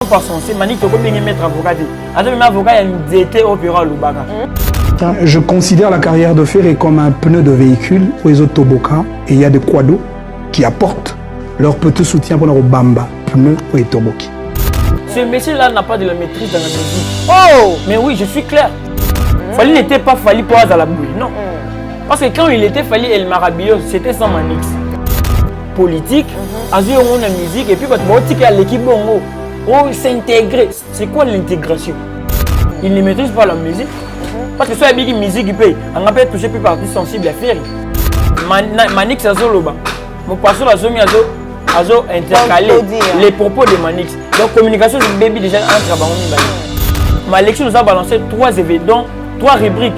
Par son c'est Manique comme bien mettre avocat. Attends même avocat il était opéra Lubaka. Je considère la carrière de Ferré comme un pneu de véhicule pour les autoboka et il y a des quados qui apportent leur petit soutien pour le bamba, pneu et toboki. Ce monsieur-là n'a pas de la maîtrise dans la musique. Oh, mais oui, je suis clair. Fali n'était pas Fali pour à la bouille, non. Parce que quand il était Fali El Marabillos, c'était sans Manix. Politique, Azur on a musique et puis quand tu as l'équipe bongo, oh s'intégrer. C'est quoi l'intégration? Il ne maîtrise pas la musique. Parce que soit il y a une musique qui paye, on a pas touché plus partie sensible à faire. Manix a zoloba. Mon pasteur a zomi a zo intercalé les propos de Manix. Donc communication c'est baby déjà entre Bango. Ma lecture nous a balancé 3 événements, 3 rubriques,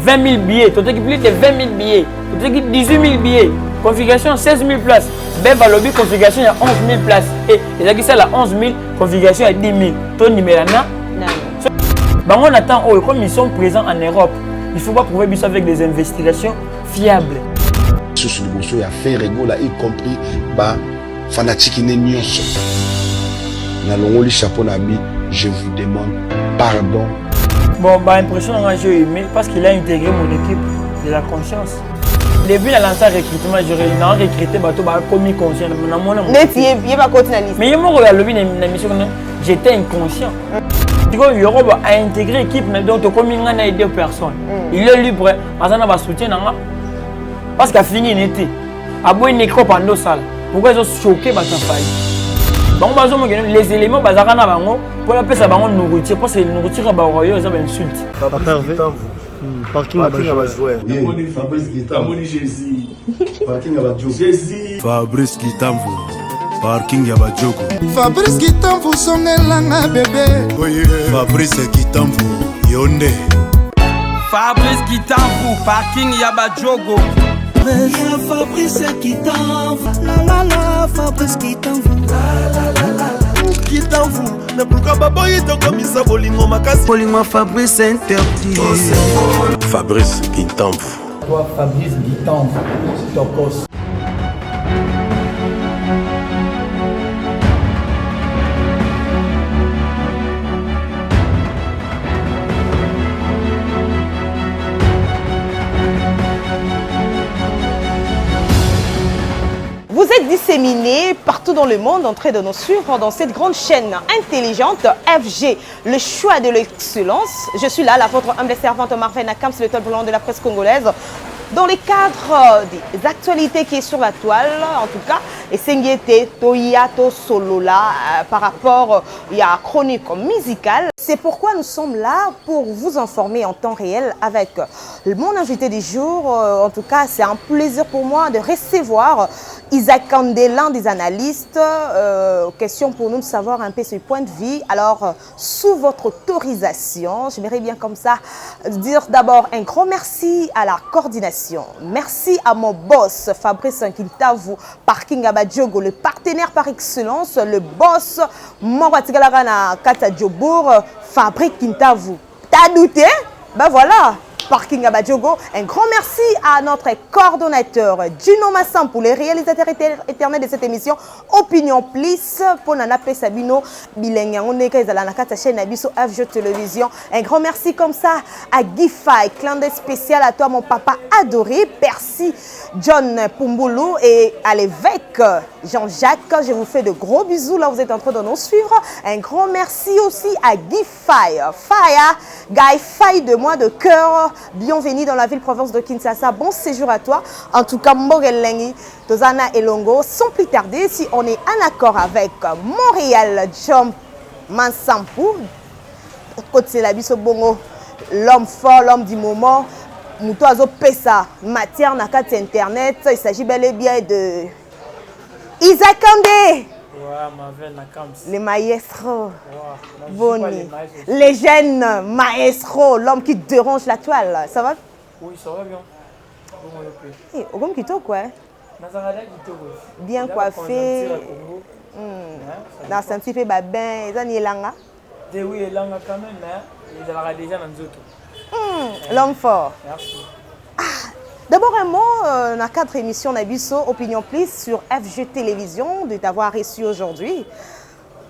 20 000 billets, tout équipe plus de 20 000 billets, tout équipe 18 000 billets, configuration 16 000 places, Beba Lobby configuration il y a 11 000 places et les acquis ça 11 000, configuration il y a 10 000. Ton numéro là. On attend comme ils sont présents en Europe, il faut pas prouver ça avec des investigations fiables. Sur ce niveau, il y a fait régulier, y compris fanatique Nyonso. Dans le chapeau Nabi, je vous demande pardon. Bon, impression j'ai aimé parce qu'il a intégré mon équipe de la conscience. Depuis la lancé recrutement, j'ai recruté bateau commis conscient. Mais il m'a regardé j'étais inconscient. Europe a intégré l'équipe, donc comme il a aidé personne. Il est libre, il a soutien parce qu'il a fini une été. Il a une école pendant ça. Pourquoi ils ont choqué les éléments pour la paix, ça va nourriture parce que la nourriture est une insulte. Parking à Fabrice Kitamvu. Parking ya Badjogo. Fabrice Kitamvu songelanga bébé. Fabrice Kitamvu Yonde. Fabrice Kitamvu Parking ya Badjogo. Fabrice Kitamvu. La la Fabrice Kitamvu. Kitamvu. Na pourquoi baboyi to komisa bolingo makasi. Bolingo Fabrice interdit. Fabrice Kitamvu. Fabrice Kitamvu. Tokos. Vous êtes disséminés partout dans le monde en train de nous suivre dans cette grande chaîne intelligente FG, le choix de l'excellence. Je suis là, la votre humble servante Marvin Nakams, le top volant de la presse congolaise. Dans le cadre des actualités qui est sur la toile, en tout cas, et Sengiete, Toyato Solola, par rapport à la chronique musicale. C'est pourquoi nous sommes là pour vous informer en temps réel avec mon invité du jour. En tout cas, c'est un plaisir pour moi de recevoir Isaac Kandé, l'un des analystes. Question pour nous de savoir un peu ce point de vue. Alors, sous votre autorisation, j'aimerais bien comme ça dire d'abord un grand merci à la coordination. Merci à mon boss Fabrice Kitamvu, Parking Abadjogo, le partenaire par excellence, le boss Mouatigalarana Kata Djobour, Fabrice Kitamvu. T'as douté? Ben voilà! Parking Abadjogo. Un grand merci à notre coordonnateur Gino Massam pour les réalisateurs éternels de cette émission Opinion Plus pour Nana Sabino Bilenga on est à la chaîne Abisso FG Télévision. Un grand merci comme ça à Guy Faye, clin d'œil spécial à toi mon papa adoré, Percy John Pumbulu et à l'évêque Jean-Jacques. Je vous fais de gros bisous là vous êtes en train de nous suivre. Un grand merci aussi à Guy Faye. Guy Faye de moi de cœur. Bienvenue dans la ville-province de Kinshasa. Bon séjour à toi. En tout cas, Morelengi, Tozana et Longo. Sans plus tarder, si on est en accord avec Montréal, John Mansampou, côté la biso bongo, l'homme fort, l'homme du moment, Moutoazo Pessa, matière na carte internet. Il s'agit bel et bien de Isaac Kandé. Les maestros, Boni, les jeunes maestros, l'homme qui dérange la toile, ça va? Oui, ça va bien. Au comme qui quoi? Bien coiffé. Dans un petit peu babin, ils ont une langue. Oui, langue quand même, mais ils ont déjà dans le l'homme fort. Merci. D'abord un mot, dans la 4 émissions d'Abisso Opinion Plus sur FG Télévision, de t'avoir reçu aujourd'hui.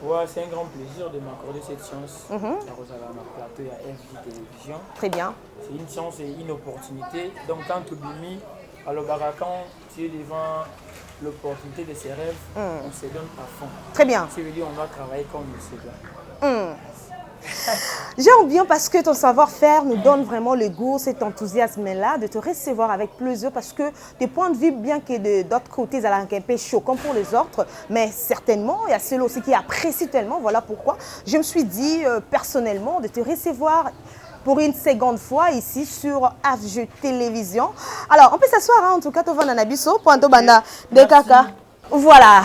Ouais, c'est un grand plaisir de m'accorder cette chance. La plateau à FJ Télévision. Très bien. C'est une chance et une opportunité. Donc quand tu bimi, alors quand tu es devant l'opportunité de ses rêves, on se donne à fond. Très bien. Ça veut dire qu'on doit travailler comme on se doit. J'aime bien parce que ton savoir-faire nous donne vraiment le goût, cet enthousiasme-là de te recevoir avec plaisir parce que tes points de vue, bien que d'autres côtés, ça un peu choquant pour les autres, mais certainement, il y a ceux aussi qui apprécient tellement. Voilà pourquoi je me suis dit personnellement de te recevoir pour une seconde fois ici sur FJ Télévision. Alors, on peut s'asseoir, en tout cas, tu vas dans Nabiso, pour un banda de caca. Voilà.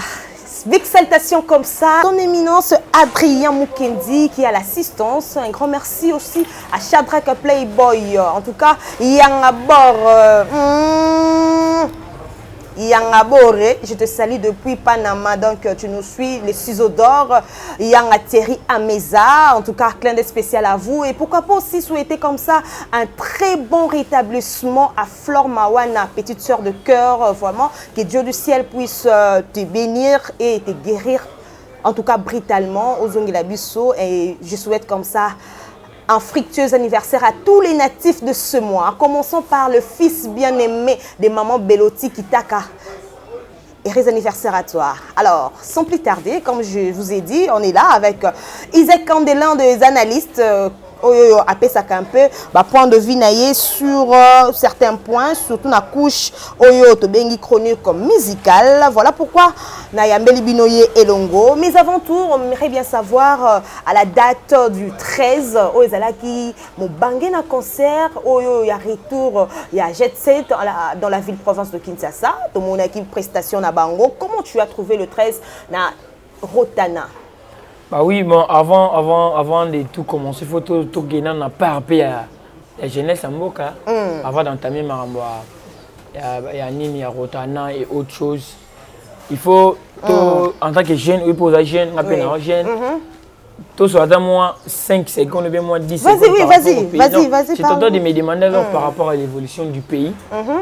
Big salutations comme ça. Son éminence Adrien Mukendi qui a l'assistance. Un grand merci aussi à Shadrack Playboy. En tout cas, Yangabore, je te salue depuis Panama, donc tu nous suis, les ciseaux d'or, Yang Thierry Ameza, en tout cas, clin d'œil spécial à vous. Et pourquoi pas aussi souhaiter comme ça un très bon rétablissement à Flore Mawana, petite sœur de cœur, vraiment, que Dieu du ciel puisse te bénir et te guérir, en tout cas brutalement, aux Ongelabiso. Et je souhaite comme ça un fructueux anniversaire à tous les natifs de ce mois. Commençons par le fils bien-aimé de maman Beloti Kitaka. Heureux anniversaire à toi. Alors, sans plus tarder, comme je vous ai dit, on est là avec Isaac Candelin des analystes. Après ça un peu point de vue naïe sur certains points, surtout la couche bengi chronique musicale. Voilà pourquoi Nayambeli Binoye et Longo. Mais avant tout, on aimerait bien savoir à la date du 13 au Ezalaki mon bangé na concert il y a retour, il y a Jet Set dans la ville province de Kinshasa. Tout mon équipe prestation na bango. Comment tu as trouvé le 13 na Rotana? Bah oui, bon, avant de tout commencer, il faut tout gagner dans la jeunesse en Boka. Avant d'entamer il y a Nini, il y a Rotana et autre chose. Il faut, en tant que jeune, oui, pour les jeunes, tout soit dans moins 5 secondes, bien moins 10 secondes. Vas-y. C'est temps de me demander alors par rapport à l'évolution du pays.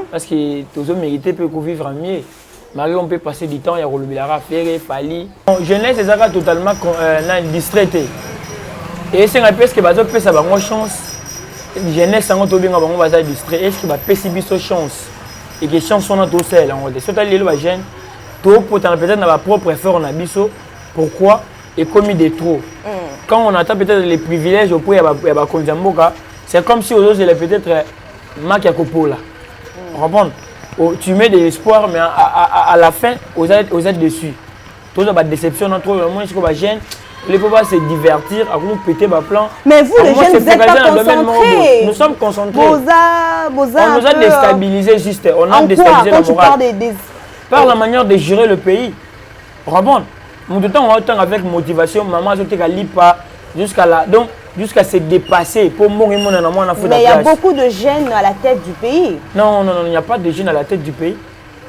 Parce que tous hommes mérités peuvent vivre mieux. Marie, on peut passer du temps, il y a Rolobilara, Ferré, Fali. Jeunesse, c'est ça totalement distraité. Et c'est un peu ce que va faire ça, une chance. Jeunesse, ça va être distrait. Est-ce qu'il va faire une chance? Et que chance sont tous celles. Si tu as les jeunes, tout peut-être dans ma propre effort, on a biso. Pourquoi? Et commis des trop. Quand on attend peut-être les privilèges, c'est comme si aux autres, c'est peut-être Makiakopola. On comprend? Tu mets de l'espoir, mais à la fin, vous êtes déçus. Tout ça, déception entre eux. Moi, je suis jeune. Il faut pas se divertir, à vous péter ma plan. Mais vous, les jeunes, vous n'êtes pas concentrés. Nous sommes concentrés. On nous a déstabilisé juste. On a déstabilisé la morale. Par la manière de gérer le pays. On comprend? Nous devons autant avec motivation. Maman, je ne pas jusqu'à là. Donc, jusqu'à se dépasser pour mourir. Mais il y a beaucoup de jeunes à la tête du pays. Non, il n'y a pas de jeunes à la tête du pays.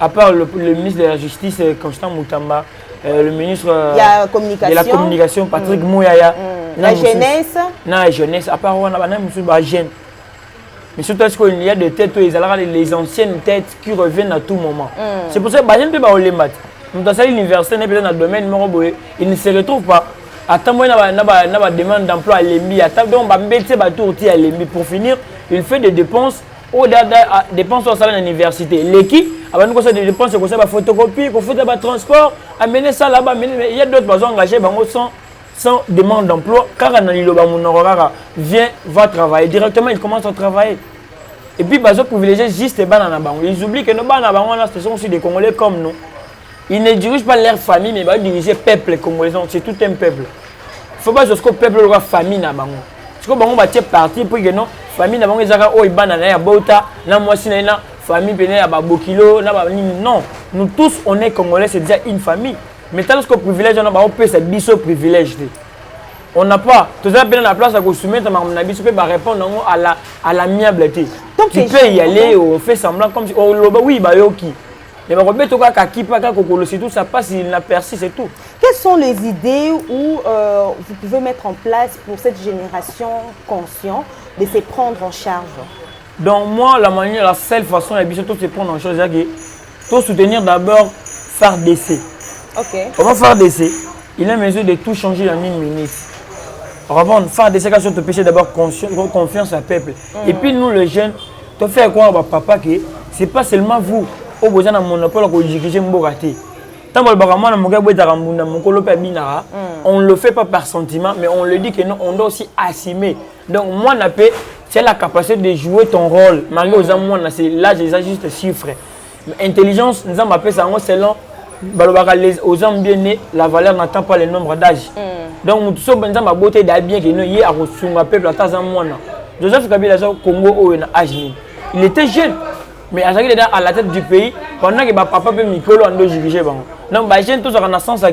À part le ministre de la Justice, Constant Moutamba, le ministre de la Communication, Patrick Mouyaya. La jeunesse. Non, la jeunesse. À part on a jeune. Mais surtout, il y a des têtes, les anciennes têtes qui reviennent à tout moment. C'est pour ça que les jeunes peuvent aller battre. Dans l'université, dans le domaine, ils ne se retrouvent pas. Attends, moi, il demande d'emploi à l'EMBI. Pour finir, il fait des dépenses au dépenses au salaire de l'université. L'équipe, il des dépenses pour la photocopie, pour le transport, amener ça là-bas. Il y a d'autres personnes engagées sans demande d'emploi. Car vient, va travailler. Directement, il commence à travailler. Et puis, ils privilégiés juste les banques. Ils oublient que nos banques, ce sont aussi des Congolais comme nous. Ils ne dirigent pas leur famille, mais ils dirigent le peuple congolais. C'est tout un peuple. Il ne faut pas que le peuple ait famille. Parce que les gens parti pour que non, famille n'a pas non, nous tous on est congolais, c'est déjà une famille. Mais tant que privilège, on peut se biso privilège. On n'a pas. Tout ça bien la place à consommer, on répondre à l'amiabilité. Tu peux y aller, on fait semblant comme si oui, bah ok. Mais ça passe, il n'a perçu, c'est tout. Quelles sont les idées où vous pouvez mettre en place pour cette génération consciente de se prendre en charge? Donc moi, la seule façon de se prendre en charge, c'est de soutenir d'abord FARDC. Ok. Comment FARDC? il a mesure de tout changer en une minute. Reprendre, faire des séquences sur te péché d'abord confiance au peuple. Et puis nous les jeunes, tu fais croire à papa que c'est pas seulement vous au besoin d'un monopole que diriger Mbogate. Tant que on ne le fait pas par sentiment, mais on le dit que non, on doit aussi assumer. Donc moi, c'est la capacité de jouer ton rôle. Malgré aux hommes, c'est là, j'ai juste chiffres. Intelligence, nous avons appelé ça selon aux hommes bien nés, la valeur n'attend pas le nombre d'âge. Donc, tout ça, nous avons beauté d'habiller que nous y a reçu un peuple à Joseph Kabila Congo âge. Il était jeune, mais à la tête du pays, pendant que papa peut Mikolo en diriger. Donc, les jeunes, tous en naissance,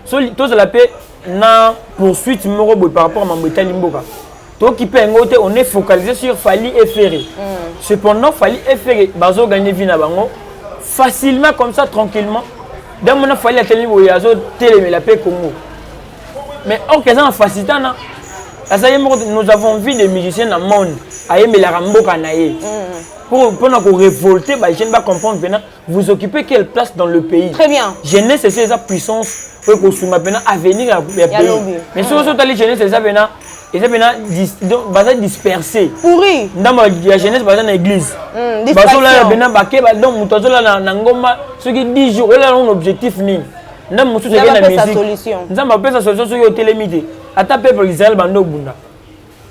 tous la paix, na poursuite par rapport à Mambouta Limboka. Toi qui peut on est focalisé sur Fali et Ferré. Cependant, Fali et Ferré, Bazo gagné Vina Bango facilement comme ça, tranquillement. Dans mon Fali à Télé, la paix Congo. Mais en cas de facilité, nous avons vu des musiciens dans le monde à aimer la Ramboka Naye. Pour nous révolter, les jeunes vont comprendre que vous occupez quelle place dans le pays. Très bien. Jeunesse, c'est sa puissance pour à venir à pays. Mais si vous êtes allé jeunesse, c'est ça et c'est dispersé. Pourri. Dans la jeunesse, dans l'église. Ceux qui 10 jours, ils ont un objectif. Nous avons fait sa solution. Nous avons fait sa solution sur le télémité. À ta peuple Israël, bando bunda.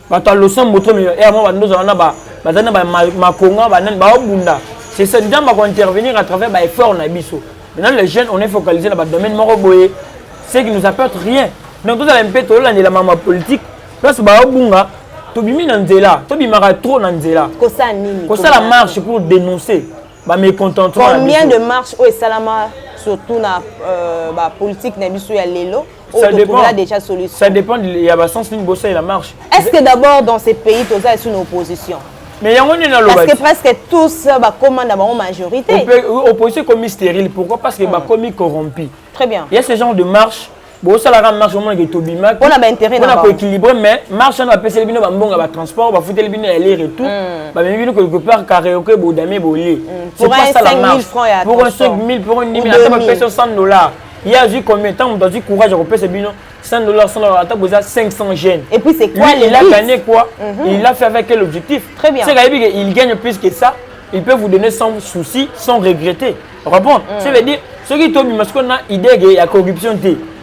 Bata le sang moto mais et moi bando zana ba bazana ba makonga ba nan ba bunda. C'est ça nous avons intervenir à travers ba effort na biso. Maintenant les jeunes on est focalisé dans le domaine moroboye. C'est qui nous apporte rien. Donc tout ça un peu tout là la maman politique. Parce ba bunga to bimi na nzela, to bimara trop na nzela. Ko ça nini? Ko ça la marche pour dénoncer ba mécontentement. Combien de marches au salama surtout na politique na biso ya lelo? Ça dépend. Déjà solution. Ça dépend, il y a le sens d'une bosse et la marche. Est-ce que d'abord dans ces pays, tout ça est une opposition? Mais il y a un parce que presque tous commandent en majorité. Opposition comme stérile. Pourquoi? Parce que comme corrompu. Très bien. Il y a ce genre de marche. Bon, ça la marche au moins que Tobima. On a intérêt à équilibrer, mais marche on a passé le bino bon transport, on va foutre le bino aller retour. Bah même bino quelque part karaoké bodamé bolé. Pour un 5 000 francs pour un 5 000 pour une 10 000 on va payer $100. Il y a vu combien de temps on doit du courage à repayer ce bino $100 à taper 500 jeunes. Et puis c'est quoi il a gagné quoi? Il l'a fait avec quel objectif? Très bien. C'est qu'il gagne plus que ça, il peut vous donner sans souci, sans regretter. Répondre. Ça veut dire ceux qui tombent parce qu'on a idée qu'il y a corruption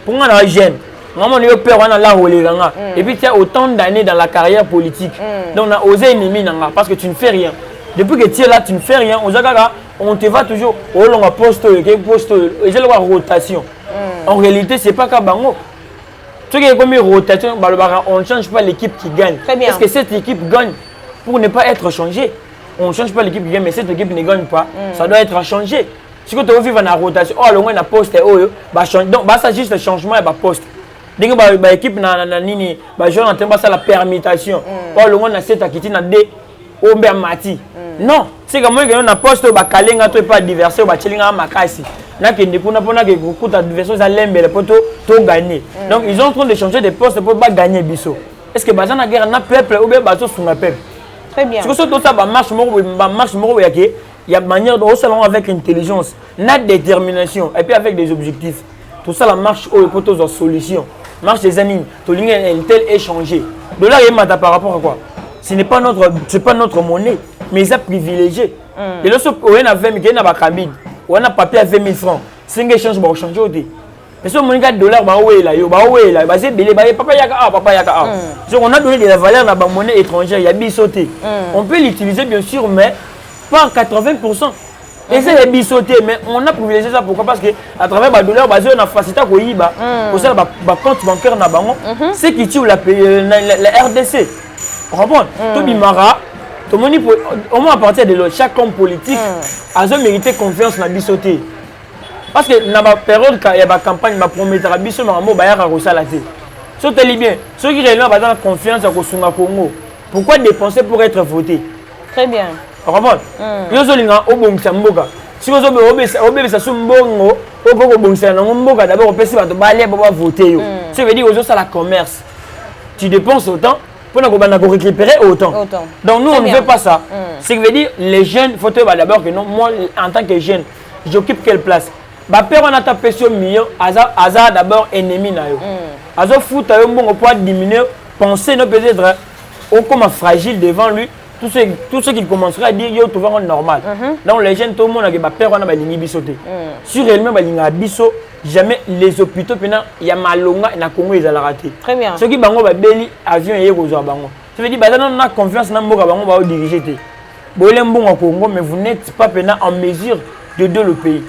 pour moi on jeune. Maman on a peur on a la roléranga. Et puis tu as autant d'années dans la carrière politique. Donc on a osé ennemi nanga parce que tu ne fais rien. Depuis que tu es là, tu ne fais rien. On te va toujours au long poste, et j'ai la rotation. En réalité, c'est pas qu'à Bango. Ce qui est comme une rotation, on ne change pas l'équipe qui gagne. Est-ce que cette équipe gagne pour ne pas être changée? On ne change pas l'équipe qui gagne, mais cette équipe ne gagne pas. Ça doit être changé. Si tu veux vivre dans la rotation, oh, le moins la poste, donc ça juste le changement et la poste. Dès que l'équipe n'a la permutation, oh, le moins la cette qui na D, au Mati. Non, c'est comme moi qui on a poste ba kalenga to pas adversaire ba chelinga makasi. Na ke ndekuna pona ke beaucoup d'adversaires za lembe le poto to gagner. Donc ils sont en train de changer de poste pour pas gagner biso. Est-ce que baza na guerre na peuple ou bien bazo sur na peuple? Très bien. Parce que tout ça ba marche moko ya ke il y a manière de salon avec intelligence, na détermination et puis avec des objectifs. Tout ça la marche au poto aux solutions. Marche des animes, to ligne tel échanger. De là il m'a par rapport à quoi? Ce n'est pas notre monnaie, mais ils sont privilégiés. Et lorsque on a 20 000, on a papier à 20 000 francs. 5 échanges pour changer au dé. Mais si on a $, on a donné de la valeur dans la monnaie étrangère, il y a bisauté. On peut l'utiliser bien sûr, mais pas en 80%. Et c'est bisauté, mais on a privilégié ça. Pourquoi? Parce qu'à travers le dollar, on a facilité à Koyiba. Pour ça, le compte bancaire, c'est qui tue la RDC. Comprends? Tout bimara, tout le monde au moins à partir de là, chaque homme politique a mérité confiance dans la bisoté. Parce que dans la période quand il y a la campagne, ma promettre à biso ma mot bayar à Rosalate. Sautez bien, ceux qui réellement ont confiance à Kosunga Congo. Pourquoi dépenser pour être voté? Très bien. Comprends? Yo zolinga obongisa mboka. Si vous obéissez sur mbongo, obongisa na mboka d'abord opesi bato balé pour voter yo. Ça veut dire aux ça la commerce. Tu dépenses autant pour récupérer autant. Donc nous, on ne veut pas ça. Ce qui veut dire, les jeunes, il faut d'abord que non, moi, en tant que jeune, j'occupe quelle place? ba père on a tapé sur million aza d'abord ennemi na yo azo foot yo mbongo pour diminuer penser no peut-être on comme fragile devant lui tout ce qu'il commencerait à dire yo tout va normal donc les jeunes tout le monde que ba père on a ba lingi biso te sur réellement ba linga biso jamais les hôpitaux pena ya malonga na Congo ils allaient rater très bien ceux qui bango ba beli avion yé ko zo bango ça veut dire bah on a confiance na mboka bango ba diriger te bolé mbongo Congo mais vous n'êtes pas pena en mesure de le pays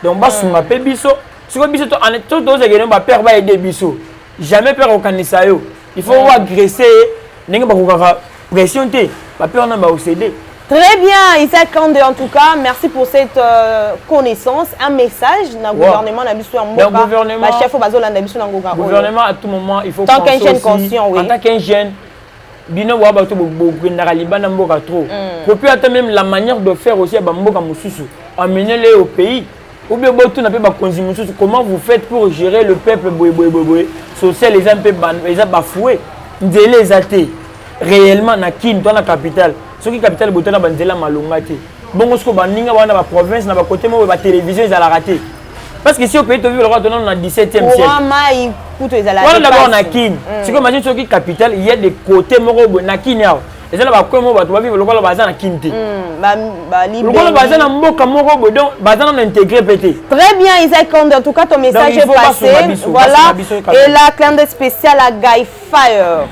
donc ba sunga pe biso siko biso to en tout aux également ba père ba aider biso jamais père okanisa yo il faut agresser n'enga ba ko pression te ba père na ba OCD. Très bien, Isaac Kande, en tout cas, merci pour cette connaissance. Un message dans le gouvernement, le chef au gouvernement, à tout moment, il faut penser aussi. En tant qu'un jeune conscient, oui. En tant qu'un jeune, bino wa ba to beaucoup na libana mboka trop. Pour puis attendre même la manière de faire aussi à mboka mususu, amener-les au pays. Ou bien botu na pe ba konzi mususu, comment vous faites pour gérer le peuple boy social les un peu les a bafoué. Ndele les athées réellement na kin dans la capitale. Ce qui est capitale botana banzela malonga te bongo sko baninga wana ba province na ba côté mo ba télévision ils alla rater parce que si au pays to vivre le roi dans le 17e siècle mai kuto ils alla rater d'abord na kin c'est comme imagine ce qui capitale il y a des côtés moko na kin ya et ça ba ko mo ba to vivre le roi bazana kin te ba libre le roi bazana mboka moko bo donc bazana intégrer pété très bien Isaac Kande en tout cas ton message est passé voilà et la clin spéciale à Guy Fire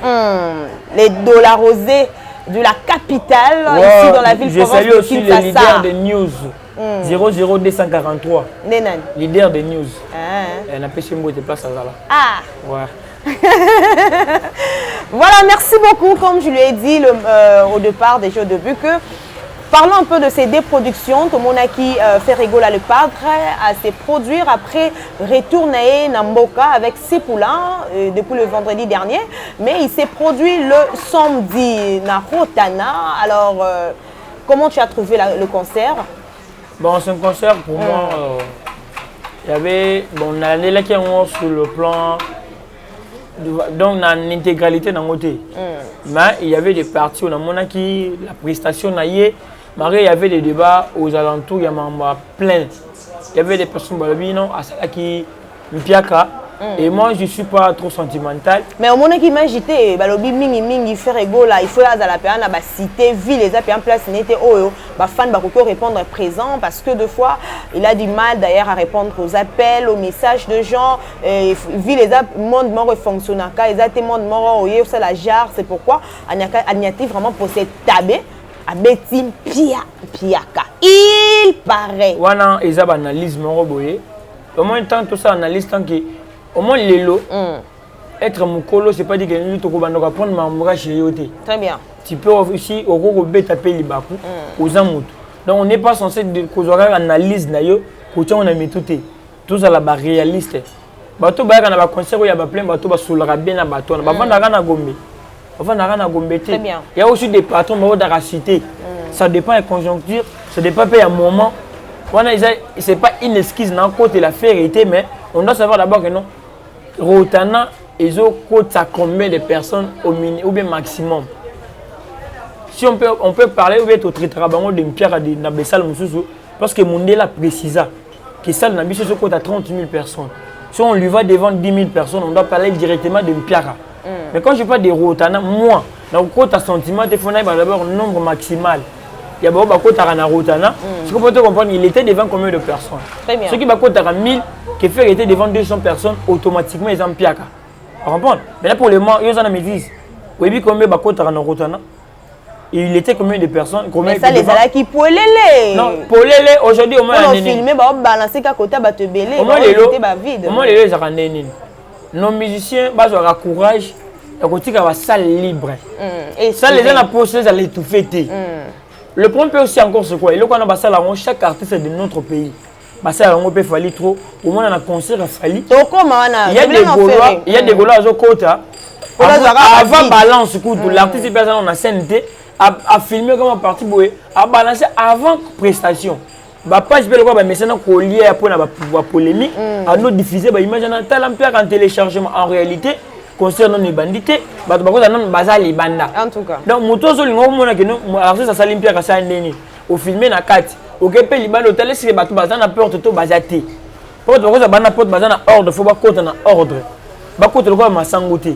les dollars rosés de la capitale, ici dans la ville je salue aussi le leader de news 00243 leader de news on a pêché de place à Zala ouais. Voilà, merci beaucoup comme je lui ai dit au départ déjà au début que parlons un peu de ces deux productions. Tout le monde qui fait rigoler le padre à se produire après retourner Namboka avec ses poulains depuis le vendredi dernier. Mais il s'est produit le samedi na Rotana. Alors, comment tu as trouvé le concert? Bon, c'est un concert pour moi. Il y avait, bon, on allait là qui est sur le plan. Donc, on a une intégralité dans le côté. Mais il y avait des parties où on a qui la prestation il y avait des débats aux alentours, il y a plein. Il y avait des personnes qui Mpiaka. Et moi, je ne suis pas trop sentimental. Mais au moment qui m'a agité, il fait rigolo, il faut aller à la cité, ville, les appuis en place, il était fan va répondre présent parce que deux fois, il a du mal d'ailleurs à répondre aux appels, aux messages de gens. Ville, les appuis, monde mort fonctionne, les appuis, monde mort, ça la jarre, c'est pourquoi il y a vraiment pour cette tabée. Abeti Piaka. Il paraît. Wana ils ont analyse mon boye. Au moins tant tout ça analyse tant que au moins les lots être mukolo c'est pas dire que nous to ko bando prendre mamura chez yoté. Très bien. Tu peux aussi au ko beta pe libaku aux amout. Donc on n'est pas censé causer analyse na yo pour on a mis tout ça là ba réaliste. Bato ba kana ba concert ya ba plein bato ba soulra bien na bato ba vanda kana gombe. Il y a aussi des patrons dans la cité. Ça dépend des conjonctures, ça dépend des moments. Ce n'est pas une esquisse dans le côté de la vérité, mais on doit savoir d'abord que non. Rotana, ils ont combien de personnes au minimum ou bien maximum. Si on peut parler, ou bien au travail de Pierre de Nabessal Moussou, parce que Mundela précisa que ça n'a pas à 30 000 personnes. Si on lui va devant 10 000 personnes, on doit parler directement de Pierre. Mais quand je parle de Rotana, moi, dans le côté sentiment, il faut d'abord un nombre maximal. Il y a beaucoup de Rotana. Ce qu'on peut comprendre, il était devant combien de personnes? Très bien. Ceux qui ont 1000, qui fait était devant 200 personnes, automatiquement ils ont piaka. Vous comprenez? Mais là pour le moment, ils ont me disent, oui, combien de Rotana? Il était combien de personnes? Mais ça, les ala qui pour les. Non, pour les, aujourd'hui, au moins, on a filmé, on a balancé qu'à côté, on a belé, on a vide. Au moins, les gens nos musiciens, ils ont courage. Il y a une salle libre. Ça, les gens ont posé, ça les tout fêter. Le problème peut aussi encore se quoi? Il y a une salle, chaque artiste de notre pays. Ça peut falloir trop. Au moins, on a un concert à Fali. Il y a des Gaulois au côté. Avant balance, l'artiste on a scène à filmer comme un parti à balancer avant prestation. Page belle quoi mais c'est un collier après la polémique à nous diffuser imagine talent en téléchargement en réalité concernant les bandités bato bako na bazali les banda en tout cas donc moto zo lingo mona que nous alors ça salimpia ka ça ndeni au filmer na kati au kepe libano tele c'est bato bazana porte to bazate Pourquoi tu as bana pote bazana ordre, faut pas côté na ordre. Ba côté le quoi masangote.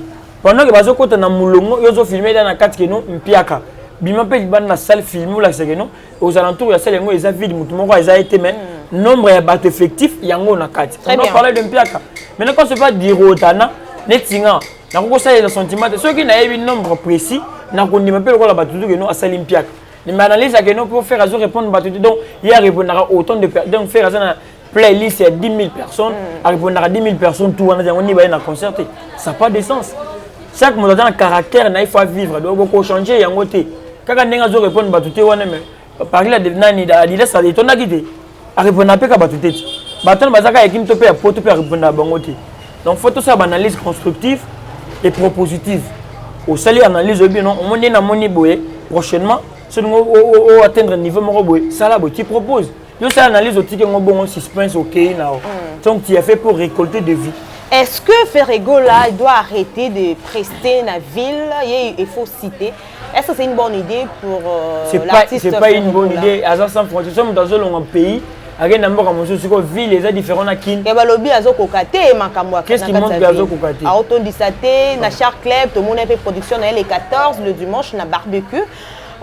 Pendant que bazo côté na mulongo, yo zo filmer dans la 4 keno mpiaka. Bima pe ban na salle film ou la sekeno aux alentours ya salle ngo eza vide mutu moko eza été mais nombre ya bat effectif yango na 4. On parle de mpiaka. Maintenant quand c'est pas dire otana netinga na ko ça le sentiment ceux qui na eu nombre précis na ko ndima pe le ko la batutu que no asali mpiaka. Les analyses que nous pour faire à répondre batutu donc il y a répondre autant de personnes donc faire ça playlist il y a 10 000 personnes à répondre à 10 000 personnes tout on y va na concerter ça n'a pas de sens. Chaque monde a un caractère il faut vivre donc beaucoup changer yango te kaka ndenga zo répondre batutu wana mais par là de nani da ça de ton akité à répondre à peka batutu baton bazaka ekim to pe ya poto pe répondre à bango te donc faut tout ça analyse constructive et propositive au sali analyse bien non on est na moni boye prochainement si on atteindre un niveau moroboé ça là tu proposes yo ça analyse au ticket bon suspense OK là donc tu as fait pour récolter des vies. Est-ce que Ferrego là il doit arrêter de prester la ville il faut citer. Est-ce que c'est une bonne idée pour l'artiste? C'est pas une bonne idée à sans frontières sommes dans un pays avec un nombre comme ça ville les différents na kin et ba lobby azokokate makambo qu'est-ce qui montre azokokate a auto disate na char club tout le monde a fait production na les 14 le dimanche na barbecue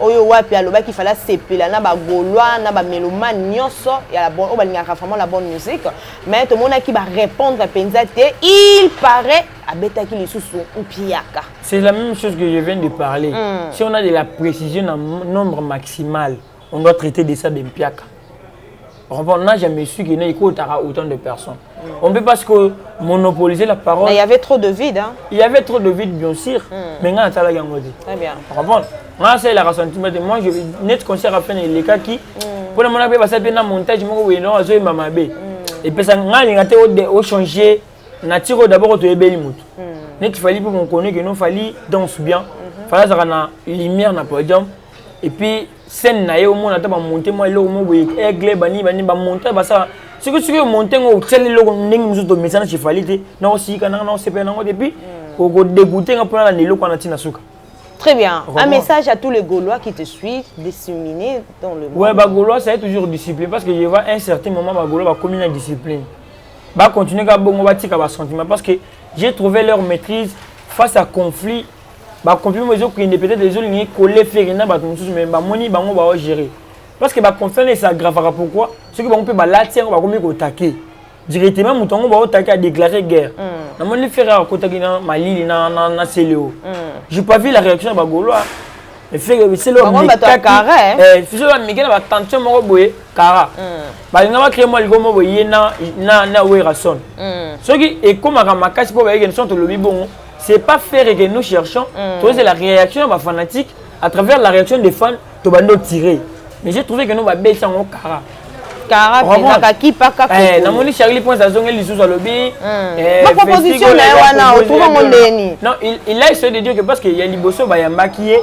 oyo wapi aloba qu'il fallait sepela na ba gaulois na ba mélomane nyonso ya la bonne o balingaka vraiment la bonne musique mais tout le monde qui va répondre à penzate il paraît abeta ki lisusu mpiaka. C'est la même chose que je viens de parler. Si on a de la précision en nombre maximal on doit traiter de ça de mpiaka. On n'a jamais su qu'il y ait autant de personnes. On peut parce que monopoliser la parole. Mais il y avait trop de vide. Hein? Il y avait trop de vide, bien sûr. Mais on a très bien. Moi, c'est la raison. Moi, je vais net concert à faire les cas qui. Pour le moment, je vais passer un montage. Je vais m'amaber. Et puis, ça a changé. Natiro d'abord, tu es belle. Net, il fallait pour qu'on connaisse que nous fallait danser bien. Il fallait avoir la lumière dans le podium. Et puis, scène na yo mona ta ba monter moi lo mo boye aigle bani ba monter ba ça ce que monter ngo tell lo ndenge musu to mesana chifalite na aussi kana na sepe na ngo depuis ko dégoûter nga pona na lo kana tina suka. Très bien. Un message à tous les Gaulois qui te suivent, disséminés dans le monde. Ouais, bah Gaulois ça est toujours discipline parce que je vois un certain moment ba Gaulois va communier la discipline. Ba continuer ka bongo ba tika ba sentiment parce que j'ai trouvé leur maîtrise face à conflit. Bah conflit mais qui peut-être les autres lignes coller faire na ba mais ba moni bango ba gérer parce que ba conflit ça gravera pourquoi ce que ba on peut ba la tiens ba comme ko attaquer directement mutongo ba attaquer à déclarer guerre na moni faire à côté na Mali na Céléo j'ai pas vu la réaction ba Gaulois mais fait c'est le c'est le Miguel ba tension mo boye kara ba nga ba créer moi le gomo boye na werason ce qui est comme à makasi pour ba une sorte le bon. C'est pas faire que nous cherchons, c'est la réaction des fanatiques à travers la réaction des fans de bando tirer. Mais j'ai trouvé que nous va baisser en Kara. Kara, qui pas qu'à faire. Non, mon Charlie point à zonger les sous à lobby. Ma proposition là, non, il a essayé de dire que parce qu'il y a Liboso, il y a maquillé,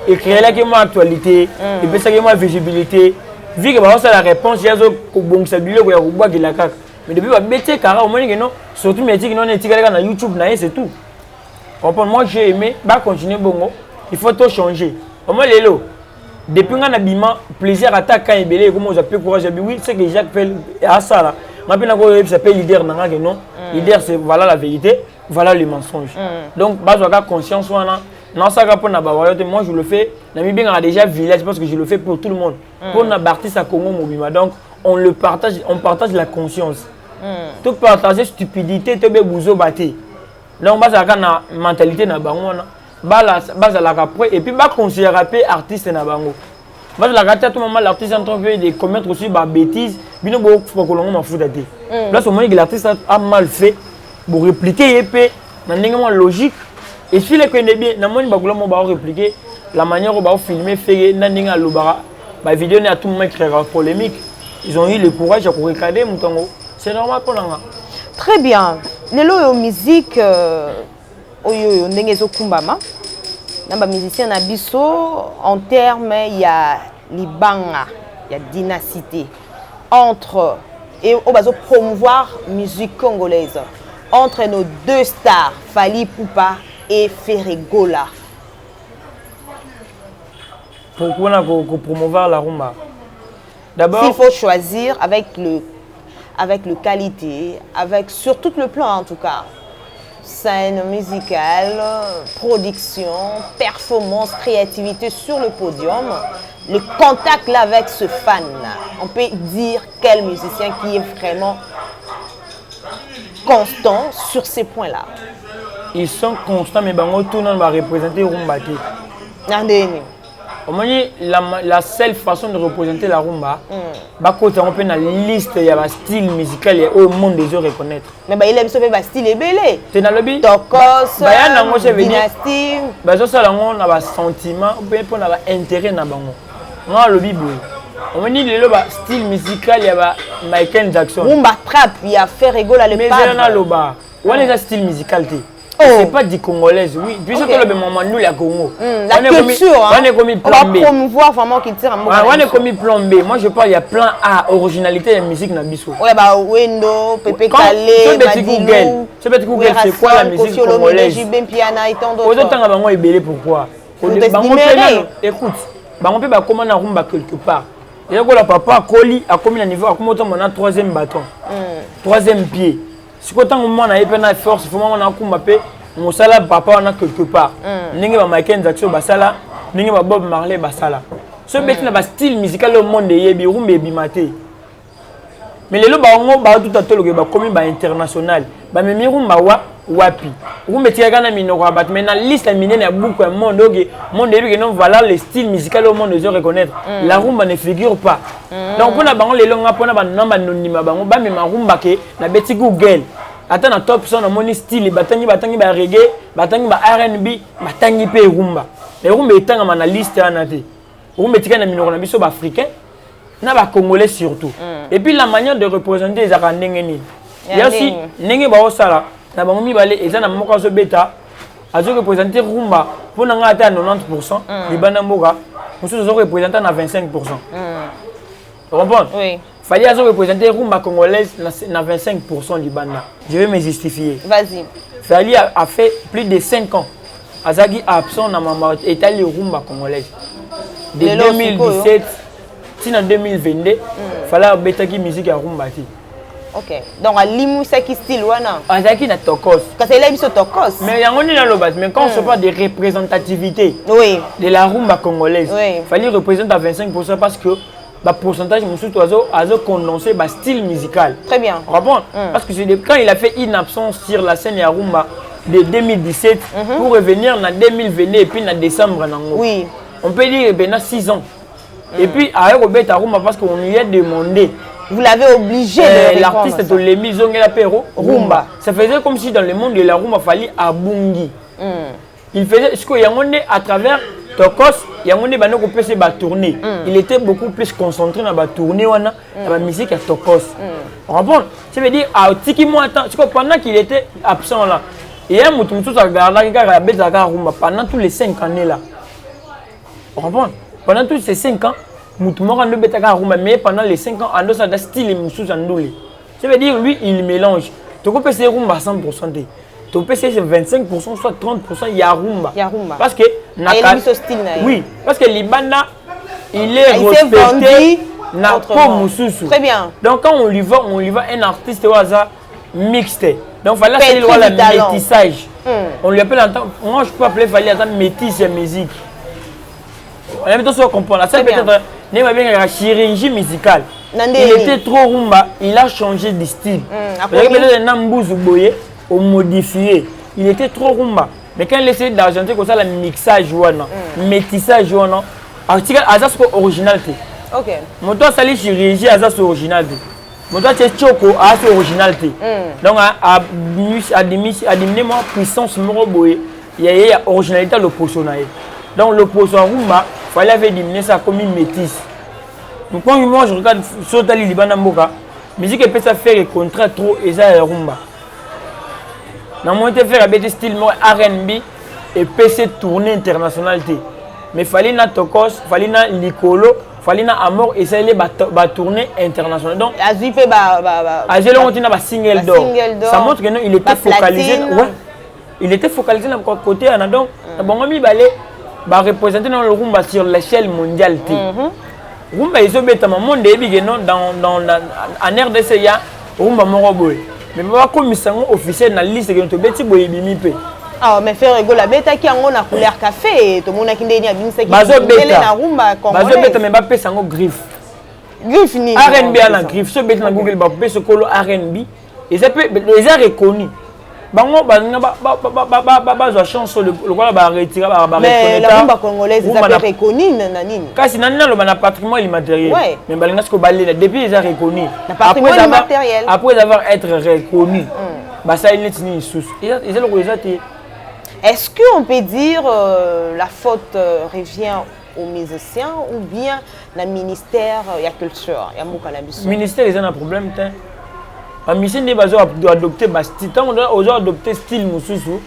et créer là que moi actualité, et puis ça que moi visibilité. Vu que c'est la réponse, il y a bon ça lui le roi qui la cac. Mais depuis va baisser Kara au moins que non, surtout mais dit que non on est tiré là sur YouTube, c'est tout. Moi j'ai aimé, bah continuer bongo, il faut tout changer. Au moins les lots. Depuis qu'on a bima plaisir à ta quand il belé comme on appelle courage oui c'est que Jacques fait à ça là. Maintenant qu'on s'appelle leader nanga que non. Leader c'est voilà la vérité, voilà le mensonge. Donc bah je conscience wana non ça pour na bawayote moi je le fais. Nami bien a déjà village parce que je le fais pour tout le monde. Pour na artiste à Congo mobima donc on partage la conscience. Tout partager stupidité te be bouzo baté. Donc base la mentalité na bango na base la après et puis ba considérer artiste na bango base la gata tout moment l'artiste en train de commettre aussi ba bêtises bino bo ko longo ma foutaté là ce moment que l'artiste a mal fait pour répliquer épée na ndenge logique et si les connaît bien na moni ba ko ba répliquer la manière ba filmer faire na ndenge lobara ba vidéo na tout moment créera polémique ils ont eu le courage de regarder mutongo c'est normal pour nga. Très bien. Lelo musique oyo ndenge ezokumbama na ba musicien na biso en terme il y a libanga il y a dynastie entre et on va promouvoir musique congolaise entre nos deux stars Fally Ipupa et Ferregola. Pourquoi on a promouvoir la rumba? D'abord s'il faut choisir avec avec le qualité, avec sur tout le plan en tout cas. Scène musicale, production, performance, créativité sur le podium. Le contact là avec ce fan, on peut dire quel musicien qui est vraiment constant sur ces points-là. Ils sont constants, mais tout le monde va représenter rumba. La seule façon de représenter la rumba, c'est on peut dans la liste, il y a un style musical au monde des gens reconnaître. Mais il aime ce style est belé. Tu as le lobby? Tokos, Dynasty. Ça, on a un sentiment, on a un intérêt. On a le Bible. On dit le style musical, il y a Michael Jackson. Rumba trap, il y a Ferrego là le mais pas. Mais on a un style musical. C'est pas du congolais, oui. Puisque le moment nous, la Congo. La culture, on va promouvoir vraiment qu'il tire un mot. On est comme plan B. Moi, je parle, il y a plan A, originalité de la musique Nabiso. Oui, bah, Wendo, Pepe Kalé, Madilou, c'est quoi la musique congolaise? Pourquoi? Écoute, on peut commander un rumba quelque part. Et là, papa a commis à niveau, a commis à troisième bâton, troisième pied. Si on a une force, il faut que mon salaire papa on a quelque part. Ningue va Michael Jackson basala, ningue va Bob Marley basala. Ce bête n'a pas style musical au monde de yebi rumba bimate. Mais les loba on ba tout à tout le ba comme ba international. Ba me rumba wa wapi. Rumba tia na minoko bat mais na liste minene na beaucoup un monde ok monde yebi que non voilà le style musical au monde de reconnaître. La rumba ne figure pas. Donc on a ba les longa pona ba namba anonyme ba ba me rumba ke na beti Google. Attends, na top son, on a style, batangi ba reggae, batangi ba R&B, batangi pe rumba. Les rumba est dans la liste anate. Rumba est dans la minoro na biso ba africain, na ba congolais surtout. Et puis la manière de représenter les arandengeni. Il y a aussi nenge ba osala, na ba mi balé ezana moko zo beta, azo représenter rumba pour nga ata 90%, les bana mboka, pour ceux zo représenter na 25%. Tu comprends? Oui. Fallait représenter rumba congolaise na 25% du banda. Je vais me justifier. Vas-y. Fallait a fait plus de 5 ans. Azagi absent na mama étalé rumba congolaise. De 2017 jusqu'en 2022, fallait betaki musique à rumba. OK. Donc à Limou c'est qui style wana? Azagi na Tokos. Parce que là il Tokos. Mais yango ni na lobat, mais quand on se parle de représentativité de la rumba congolaise, fallait représenter à 25% parce que le pourcentage de condensé le style musical. Très bien. Parce que quand il a fait une absence sur la scène à rumba de 2017 pour revenir en 2022 et puis en décembre. Oui. On peut dire qu'il y a 6 ans. Et puis à Robert Rumba parce qu'on lui a demandé. Vous l'avez obligé de l'artiste est les misons et l'apéro rumba. Ça faisait comme si dans le monde de la rumba il fallait abungi. Il faisait ce qu'il y a à travers Tokos, il y a un tourner. Il était beaucoup plus concentré dans la tournée, dans la musique à Tokos. Ça veut dire, pendant qu'il était absent là, il y a un mouton qui a regardé pendant tous les 5 années là. Pendant tous ces 5 ans, mouton a mais pendant les 5 ans, il a un style moussous en douille. Ça veut dire, lui, il mélange. Tu peux passer rumba à 100%. Tu peux c'est 25%, soit 30%, il y a rumba. Parce que oui, parce que l'Ibanda, il est respecté na très bien. Donc quand on lui voit un artiste au hasard mixte. Donc il fallait le métissage. On lui appelle moi je peux appeler fallait métis et musique. On a besoin de comprendre. Ça peut-être la chirurgie musicale. Il était trop rumba, il a changé de style. Il y a un Nambouzou Boye. Au modifié. Il était trop rumba. Mais quand il essaie d'argenter comme ça, le mixage, le métissage, c'est originalité. Ok. Mon toit, c'est chirurgie, c'est originalité. Mon toit, c'est choco, c'est originalité. Donc, à diminuer ma puissance, il y a originalité à l'opposition. Donc, l'opposition rumba, il fallait diminuer ça comme une métisse. Donc, quand moi, je regarde sur le Liban, la musique peut faire le contrat trop et ça, rumba. Nous avons fait des styles R&B et PC tournée internationale. Mais il fallait na Tokos, il fallait na Licolo, il fallait na Amor et ça allait tournée internationale. Donc, Azelo on a single d'or. Ça montre que il était focalisé. Ouais. Il était focalisé dans le côté donc bon ami balé va représenter dans le rumba sur l'échelle mondiale. Rumba ils ont mis dans le monde dans en RDC il y a rumba moko boy mais ba komisa ngo officiel na liste que to beti boy bimi pe ah mais faire rigolo la beta ki ngo na couleur café to mona ki ndeni abimisa ki bazo beta na rumba congolais bazo beta mais ba pesa ngo griffe ni R&B na griffe so beta na Google ba pesa kolo R&B et ça peut les a reconnu bango ba chance le quoi ba retirer ba mais la rumba congolaise ça peut reconnu na nini kasi nani lo na patrimoine immatériel mais balinga ce ko balé depuis ils a reconnu après avoir être reconnu bah ça il est ni sous ils le rejeté. Est-ce qu'on peut dire la faute revient aux musiciens ou bien le ministère de la culture? Le ministère ils ont un problème le ministère doit adopter style tant on adopter style mususu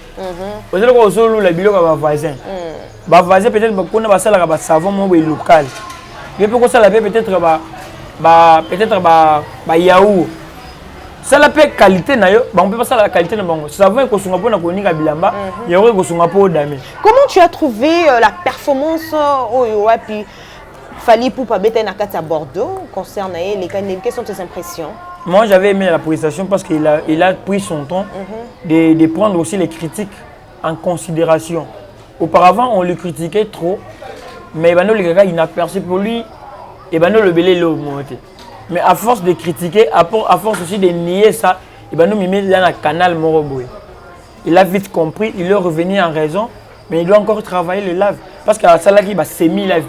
vous allez voir solo la biloko ba voisin peut-être qu'on a ça la savon mo local mais pour ça la peut-être yaou ça la paix qualité na yo on peut pas ça la qualité na bango savon ko sunga pona ko ninga bilamba yaou ko sunga po dame. Comment tu as trouvé la performance oyo wapi Fally Ipupa beta na kati à Bordeaux concernant les candidates? Quelles sont tes impressions? Moi j'avais aimé la prestation parce qu'il a pris son temps de prendre aussi les critiques en considération. Auparavant on le critiquait trop mais Bano le gars inaperçu pour lui et Bano le belé l'eau monté. Mais à force de critiquer, à force aussi de nier ça, il nous met dans le canal Moroboy. Il a vite compris, il est revenu en raison, mais il doit encore travailler le live. Parce qu'à ça, il a semi-live.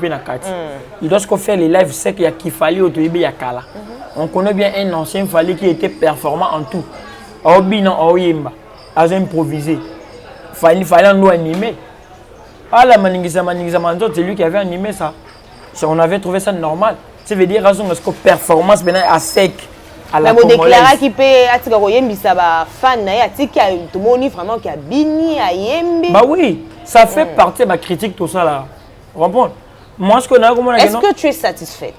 Il doit se faire les lives secs, il y a Kifali, il y a Kala. On connaît bien un ancien Fally qui était performant en tout. Obi non Oyemba, a improvisé. Fallait nous animer. Ah la Maningisa, c'est lui qui avait animé ça. On avait trouvé ça normal. Ça veut dire que la performance est à sec à la congolaise. Mais déclarer qu'il peut être fan, vraiment qui a bini à yembi. Bah oui, ça fait partie de ma critique tout ça là. Moi ce qu'on a est-ce que tu es satisfaite?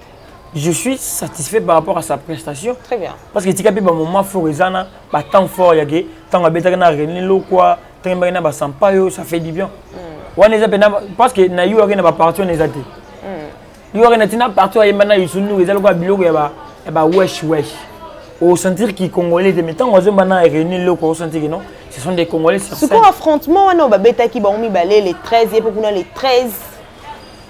Je suis satisfait par rapport à sa prestation. Très bien. Parce que Tikapi ba moment fort ezana, ba temps fort yake, tant abeta na René Lokwa, tant ba na ba Sampaio, ça fait du bien. On est parce que na yo na ba parti on est até. Il y a une partie où il y a wesh. Au sentir qu'ils Congolais, mais tant que on sentir que non, ce sont des Congolais sur scène. C'est quoi affrontement on a les 13 et pour les 13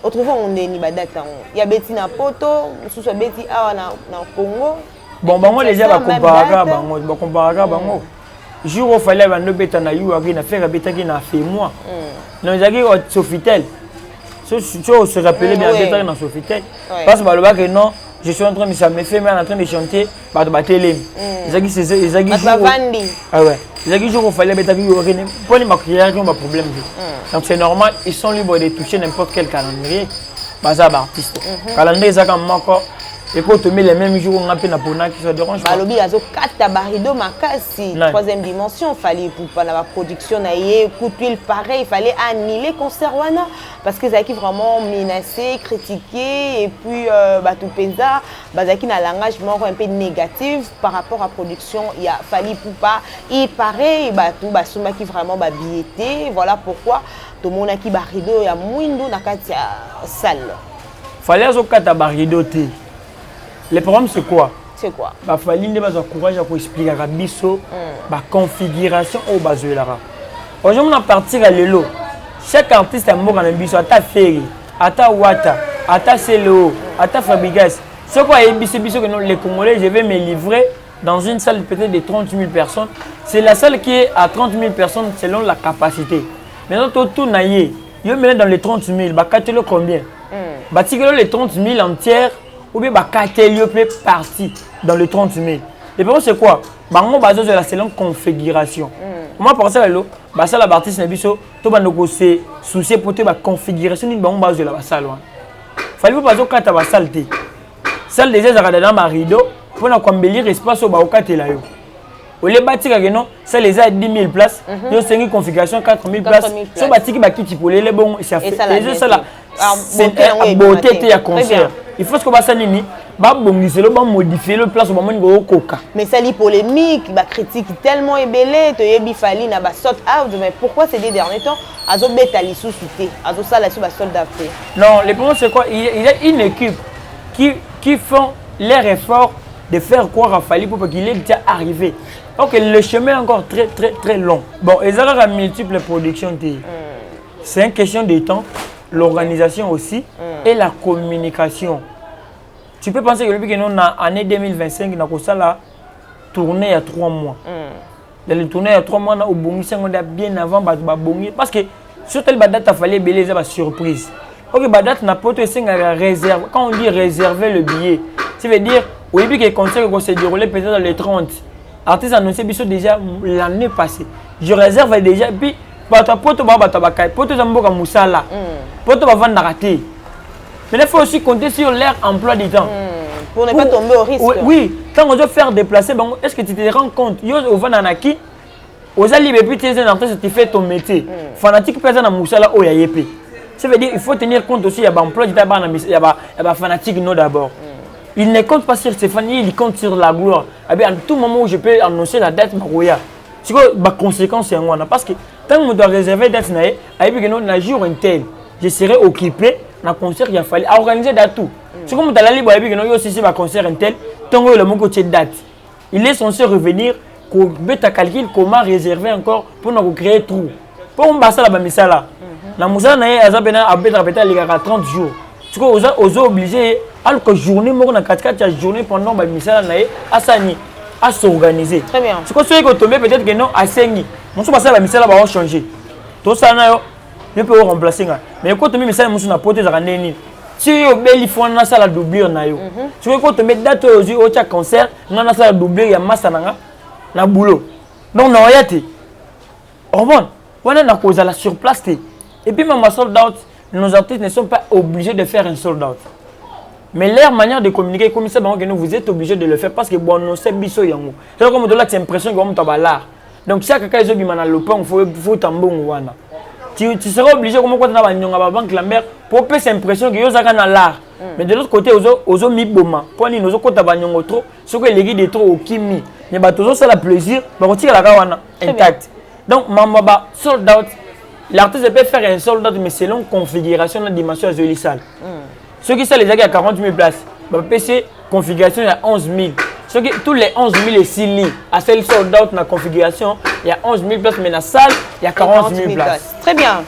autrement on est ni badata il y a Betty na poto sous ce Betty na Congo bon bango les gens va comparer bango jour où fallait va no beta na yu na faire beta qui na fait moi non ils ont Sofitel. Si tu se rappelles bien de dans Sofitel, parce que non, je suis en train de s'amuser, mais en train de chanter, bah de télé. Ils ont jour où fallait mettre pour les maquillages, on a problème. Donc c'est normal, ils sont libres de toucher n'importe quel calendrier, bazar artiste. Calendrier ça comme encore. Et quand tu mets les mêmes jours, on a peine à Pona qui se dérange. Balobi azo kata barido makasi. Troisième dimension, fallait pour pas la production naie, coup d'huile pareil, il fallait annuler concert wana parce que Zaki vraiment menacé, critiqué et puis tout penza, Zaki na langage un peu négatif par rapport à production, il y a Fally Ipupa et pareil tout basuma qui vraiment biété, voilà pourquoi tout le monde a qui barido ya mwindo na kati salle. Fallait azo kata barido te. Le problème c'est quoi? C'est quoi? Il fallait avoir courage à expliquer à la configuration au bas de la rap. Aujourd'hui, on a parti à l'élo. Chaque artiste a un mot dans le biso, à ta Ferry, à ta Wata, à ta Celo, à ta Fabrigas. Ce quoi est que les Congolais, je vais me livrer dans une salle peut-être de 30 000 personnes. C'est la salle qui est à 30 000 personnes selon la capacité. Maintenant, tout naïe, il y a dans les 30 000, il combien? Les 30 000 entières. Ou bien Katelio peut partir dans le 30 000. Le problème c'est quoi? On va de la selon configuration. Moi pour ça ça la partie c'est biso to bandoko se soucier pour la configuration ni bango base de la salle. Fallait pas que ta salle té. Salle déjà ça dans ma rideau pour na embellir espace au ba okatela yo. Au les bâtir que non, ça les a 10 000 places, yo 5 configuration 4 000 places. So bâtir ba kiti pour les bon ça fait ça là. C'est une beauté à concert. Il faut que ça nini ba bongiselo ba modifier le place au moment ngo koka. Mais ça li polémique, ba critique tellement ébélé, to yebi Fally na ba sort out, mais pourquoi ces derniers temps azo beta li sous-souté, azo ça là sur ba soldat fait. Non, le problème c'est quoi? Il y a une équipe qui font leur effort de faire croire à Fally pour qu'il est déjà arrivé. Donc le chemin est encore très très très long. Bon, ils ont la multiples productions. C'est une question de temps, l'organisation aussi et la communication. Tu peux penser que depuis que nous, en année 2025, nous avons la tournée il y a 3 mois. Dans le tournée il y a 3 mois, on a bien avant parce que sur telle date, il fallait belé une surprise. Ok, la date n'a pas été réservée. Quand on dit réserver le billet, ça veut dire au début que le concert va se dérouler peut-être dans les 30. L'artiste a annoncé déjà l'année passée. Je réserve déjà. Puis, poto zamboka musala. Poto va vendre raté. Mais il faut aussi compter sur leur emploi du temps. Pour ne pas tomber au risque. Oui, quand on doit faire déplacer, est-ce que tu te rends compte? Yo vananaki, aux alliés et puis tu es un artiste, tu fais ton métier. Fanatique personne à musala o yayepe. Ça veut dire il faut tenir compte aussi, il y a un emploi du temps, il y a fanatique non d'abord. Il ne compte pas sur Stéphanie, il compte sur la gloire. À tout moment où je peux annoncer la date, c'est quoi la conséquence? Parce que tant que je dois réserver la date, un jour tel, je serai occupé dans le concert qu'il a fallu organiser la tout. C'est comme tu as libre, il y a aussi un concert tel, tant que le monde de date. Il est censé revenir pour calculer comment réserver encore pour nous créer tout. Pour nous passer la misala. La musala a 30 jours. Tu vois, aux obligés, alors que journée, journée pendant la misala à s'organiser. Très bien. Tu vois, ceux qui tombent peut-être que non, à 5 ans. On se passe la misala va changer. Tout ça, je peux remplacer. Mais quand tu mets misala, on a porté la année. Si il faut une salle à doubler, tu vois, quand tu mets date au concert, on a une salle à doubler, il y a masse na boulot. Donc, on a rien. On a cause à la surplace. Et puis, même sold out, nos artistes ne sont pas obligés de faire un sold out. Mais leur manière de communiquer, comme ça, vous êtes obligés de le faire parce que bon, on sait biso yango. C'est comme de là que c'est l'impression que vous avez l'art. Donc, si quelqu'un est obligé de le faire, il faut tambour. Tu seras obligé, comme quand on a une banque Lambert, pour faire cette impression que vous avez l'art. Mais de l'autre côté, vous avez mis boma. Pour nous, nous avons trop, ce que les guides trop au kimi. Mais toujours ça la plaisir, on tire la gawana intacte. Donc, Mamba sold out. L'artiste peut faire un sold out, mais selon configuration de la dimension de la salle. Ceux qui sont les gars à 40 000 places, PC configuration il y a 11 000. Ceux qui tous les 11 000 et 6 000, à celle sold out dans la configuration, il y a 11 000 places, mais dans la salle, il y a 40 000 places. Très bien.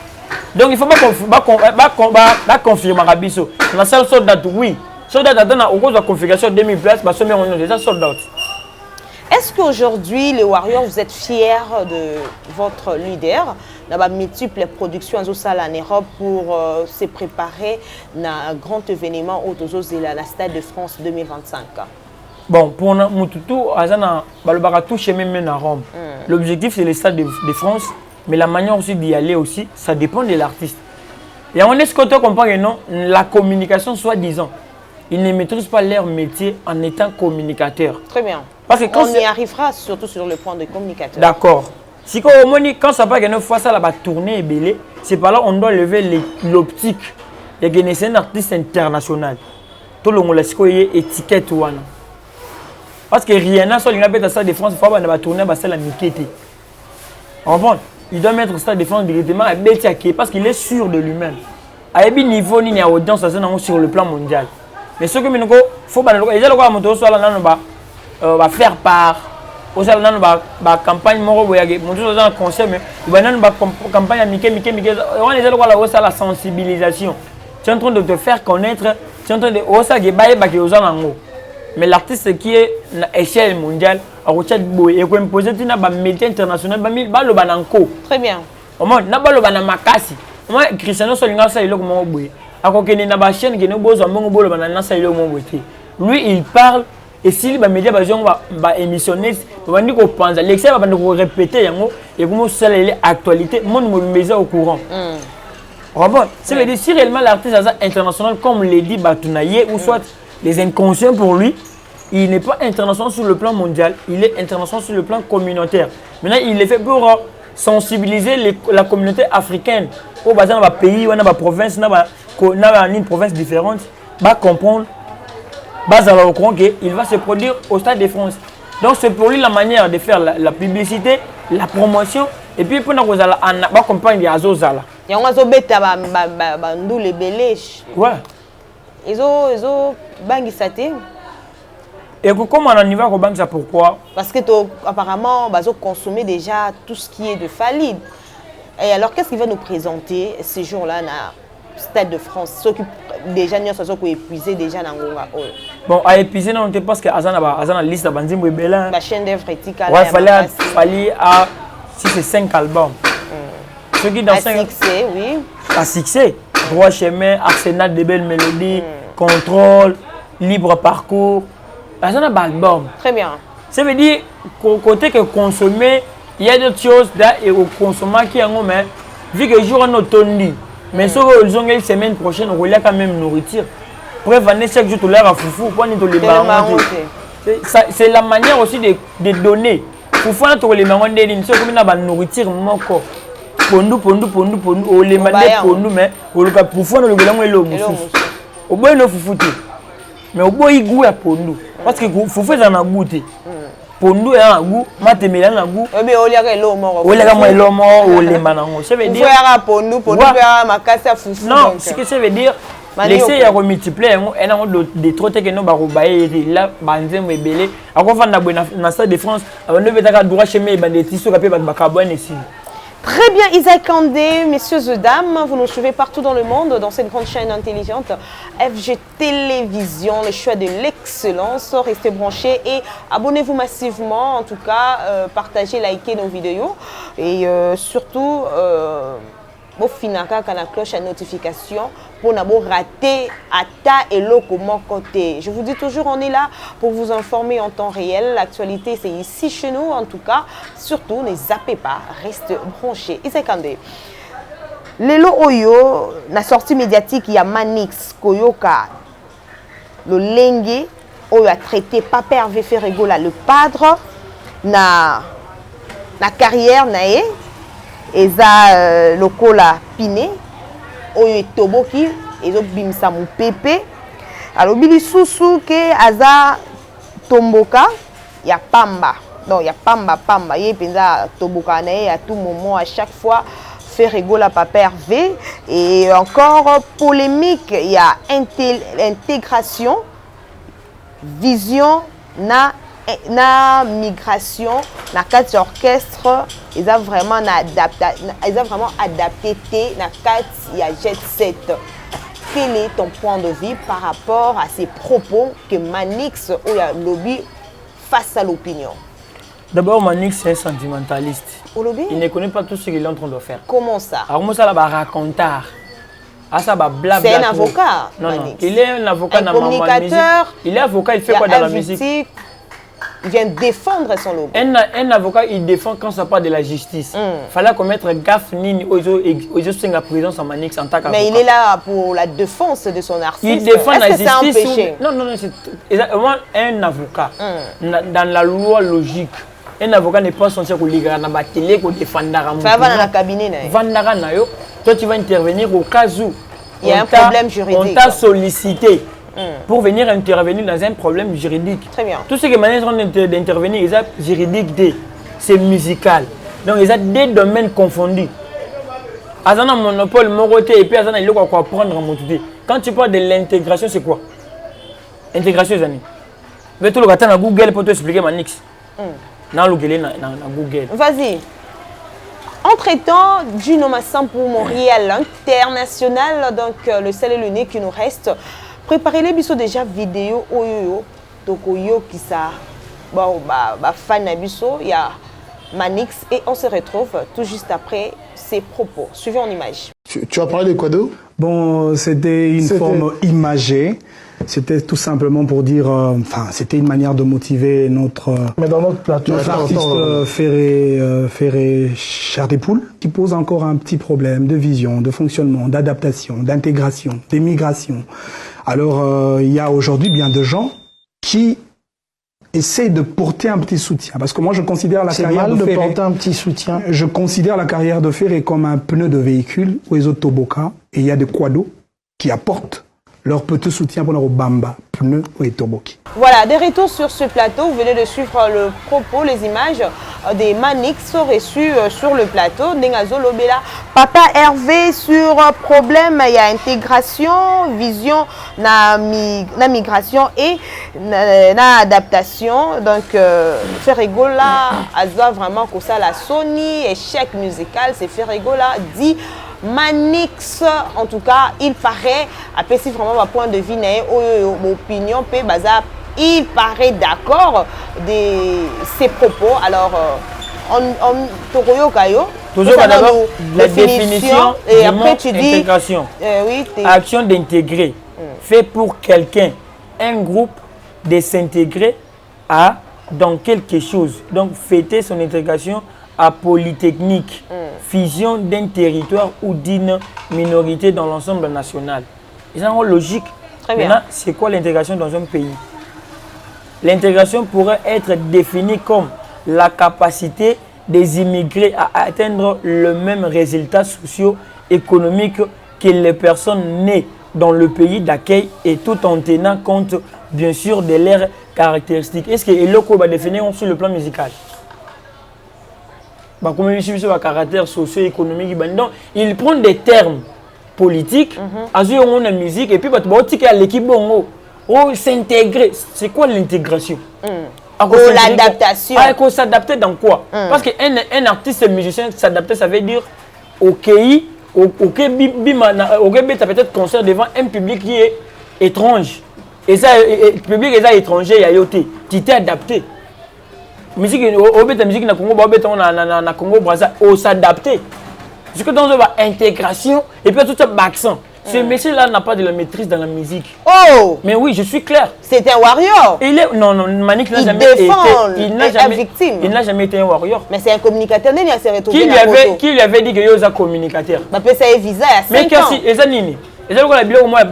Donc il ne faut pas confirmer à Rabiso. Dans la salle sold out, oui. Sold out, au cours de la configuration de 2000 places, on est déjà sold out. Est-ce qu'aujourd'hui, les Warriors, vous êtes fiers de votre leader? Il y a multiples productions en Europe pour se préparer à un grand événement au la Stade de France 2025. Bon, pour nous, l'objectif c'est le Stade de France, mais la manière aussi d'y aller aussi, ça dépend de l'artiste. Et on est ce que tu comprends que non, la communication soi-disant, ils ne maîtrisent pas leur métier en étant communicateur. Très bien. Parce que quand on y arrivera surtout sur le point de communicateur. D'accord. Si quand ça part une fois ça la tournée est belée, c'est par là on doit lever l'optique. Il y a un artiste international. Tout le monde a étiquette wana. Parce que rien n'a sur le Stade de France, il faut avoir tourner à la Mikete. En fait, il doit mettre Stade de France directement à Betiake parce qu'il est sûr de lui-même. À un niveau ni à audience sur le plan mondial. Mais ce que il faut pas va faire part aux la campagne conseil mais campagne à la sensibilisation. Tu es en train de te faire connaître, tu es en train de mais l'artiste qui est à l'échelle mondiale a imposé un métier international très bien. Au moins na balo bana makasi au moins Cristiano Solinga ça il comment boy akokene na ba chaîne que no bozo mbongo bolo bana na ça il mo boté lui il parle et s'il ba média ba jongo ba émissionner ba ndi ko panza l'excès ba ndi ko répéter yango et comment ça l'actualité monde mo meza au courant. Bon, ça veut dire si réellement l'artiste international comme l'a dit Batunaye ou soit les inconscients pour lui, il n'est pas international sur le plan mondial, il est international sur le plan communautaire. Maintenant, il est fait pour sensibiliser la communauté africaine au basé dans les pays, dans les provinces, dans une province différente, va comprendre, va au courant qu'il va se produire au Stade de France. Donc c'est pour lui la manière de faire la publicité, la promotion, et puis pour nous accompagner les Azozala. Il y a un les belèches. Ouais. Ils ont bangi saté. Et comment on y va au banque, ça pourquoi? Parce que apparemment, ils ont consommé déjà tout ce qui est de valide. Et alors, qu'est-ce qu'il va nous présenter ces jours-là dans le Stade de France? Ceux qui déjà sont épuisés déjà dans Ngonga. Bon, à épuiser, non, parce que Azana liste de Banzimbo et Bélin. La chaîne d'œuvre éthique. Ouais, fallait à si c'est 5 albums. Ceux qui dans 5 succès, oui. À succès. Droit chemin, Arsenal de belles mélodies, Contrôle, Libre parcours. Azana album. Très bien. Ça veut dire qu'au côté que consommer, il y a d'autres choses et au consommateur qui en ont, mais vu que jour on autonomie. Mais si ils ont une semaine prochaine, on va quand même nourriture. Pour vendre chaque jour, tu l'as à foufou, pour ne les barons. C'est la manière aussi de donner. Foufou, tu les marrons des lignes, c'est comme une nourriture, mon corps. Pondu, on les mande pondu, mais on le cap foufou, on le gagne le moussouf. Au bout, il foufou. Mais au bout, il goûte à pondu. Parce que foufou, ça a goûté. Pondu a un goût, matemela a un goût. Mais on l'a l'homme. On l'a l'homme, on les manango. Ça veut dire. Pondu a ma casse à foufou. Non, ce que ça veut dire. Laissez y multiplier et non de trop que nous barobaye là banzem et belé. À quoi faire na Stade de France avant de mettre droit chemin et tissus capé bakabouane ici. Très bien, Isaac Kandé, messieurs et dames, vous nous suivez partout dans le monde, dans cette grande chaîne intelligente, FG Télévision, le choix de l'excellence. Restez branchés et abonnez-vous massivement, en tout cas, partagez, likez nos vidéos et surtout, vous finaka la cloche à notification pour ne pas rater Ata et Loko mon côté. Je vous dis toujours, on est là pour vous informer en temps réel. L'actualité, c'est ici chez nous, en tout cas. Surtout, ne zappez pas, restez branchés. Isaac Kandé. Lelo Oyo, la sortie médiatique, il y a Manix, Koyoka, le Lengue, Oyo a traité Papa Hervé Ferregola, le padre, na carrière, nae. Eza lokola piné oyo toboki ezo bimsa mu pepe alors bili susu ke aza tomboka ya pamba donc ya pamba ye penza toboka na à tout moment à chaque fois fait rigoler Papa Hervé et encore polémique il y a intégration vision na migration na quatre orchestre ils ont vraiment adapté na quatre il y a jet set. Quel est ton point de vue par rapport à ces propos que Manix ou ya lobby face à l'opinion? D'abord, Manix c'est un sentimentaliste. Il ne connaît pas tout ce qu'il est en train de faire. Comment ça? Alors moi ça là va raconter. Ah ça va blabla. C'est un avocat. Non, il est un avocat dans la musique. Il est avocat, il fait quoi dans la musique? Il vient défendre son lobby. Un avocat, il défend quand ça parle de la justice. Il fallait commettre gaffe ni aux la présence en Manix en tant qu'avocat. Mais il est là pour la défense de son artiste. Il défend la justice. C'est un péché? Non, c'est exactement un avocat. Dans la loi logique, un avocat n'est pas censé lire dans la télé pour défendre dans le cabinet. Toi, tu vas intervenir au cas où il y a un problème juridique. On t'a sollicité. Pour venir intervenir dans un problème juridique. Très bien. Tout ce que Manix est d'intervenir, ils ont juridique, c'est musical. Donc ils ont des domaines confondus. Ils ont un monopole, moroté, et puis ils ont un quoi apprendre en monté. Quand tu parles de l'intégration, c'est quoi? Intégration, les amis. Mais tout le temps dans Google pour t'expliquer Manix. Dans Google. Vas-y. Entre-temps, Gino Massan pour Montréal international, donc le seul et l'unique qui nous reste. Préparez les bisous déjà vidéo oyo tokoyo qui ça fan biso il y a Manix et on se retrouve tout juste après ces propos. Suivez en image. Tu as parlé de quoi d'autre? Bon, c'était une forme imagée. C'était tout simplement pour dire, c'était une manière de motiver notre artiste Ferré Chardepoul, qui pose encore un petit problème de vision, de fonctionnement, d'adaptation, d'intégration, d'émigration. Alors, il y a aujourd'hui bien de gens qui essaient de porter un petit soutien, parce que moi je considère la carrière de Ferré, porter un petit soutien. Je considère la carrière de Ferré comme un pneu de véhicule où les autres toboka et il y a des quados qui apportent leur petit soutien pour nos bamba, pneu et toboki. Voilà, des retours sur ce plateau. Vous venez de suivre le propos, les images des Manix reçus sur le plateau. Nengazo Lobela, Papa Hervé sur problème, il y a intégration, vision, na migration et na adaptation. Donc, Ferregola, Azwa vraiment que ça la Sony, échec musical, c'est Ferregola dit. Manix, en tout cas, il paraît, après si vraiment ma point de vue, opinion, il paraît d'accord de ses propos. Alors, toujours d'abord la définition et après tu dis intégration. Oui, action d'intégrer, fait pour quelqu'un, un groupe de s'intégrer à dans quelque chose. Donc, fêter son intégration à Polytechnique, fusion d'un territoire ou d'une minorité dans l'ensemble national. C'est une logique. Très bien. Maintenant, c'est quoi l'intégration dans un pays? L'intégration pourrait être définie comme la capacité des immigrés à atteindre le même résultat socio-économique que les personnes nées dans le pays d'accueil et tout en tenant compte, bien sûr, de leurs caractéristiques. Est-ce que Eloko va définir sur le plan musical? Comme un caractère socio-économique, il prend des termes politiques, la musique, et puis l'équipe s'intégrer. C'est quoi l'intégration? L'adaptation. Il faut s'adapter dans quoi? Parce qu'un artiste musicien s'adapter, ça veut dire peut-être concert devant un public qui est étrange. Et ça, le public est étranger, tu t'es adapté. Musique na Congo, na Congo Brazza, on s'adapter. Parce que dans l'intégration et puis tout ça accent. Ce monsieur-là n'a pas de la maîtrise dans la musique. Oh! Mais oui, je suis clair. C'est un warrior. Il est non Manix n'a jamais été. Il n'a jamais été un warrior. Mais c'est un communicateur. Qui lui avait dit que il est un communicateur? Ça est visa il y a 5 ans. Mais qu'est-ce nini? Et ça au moins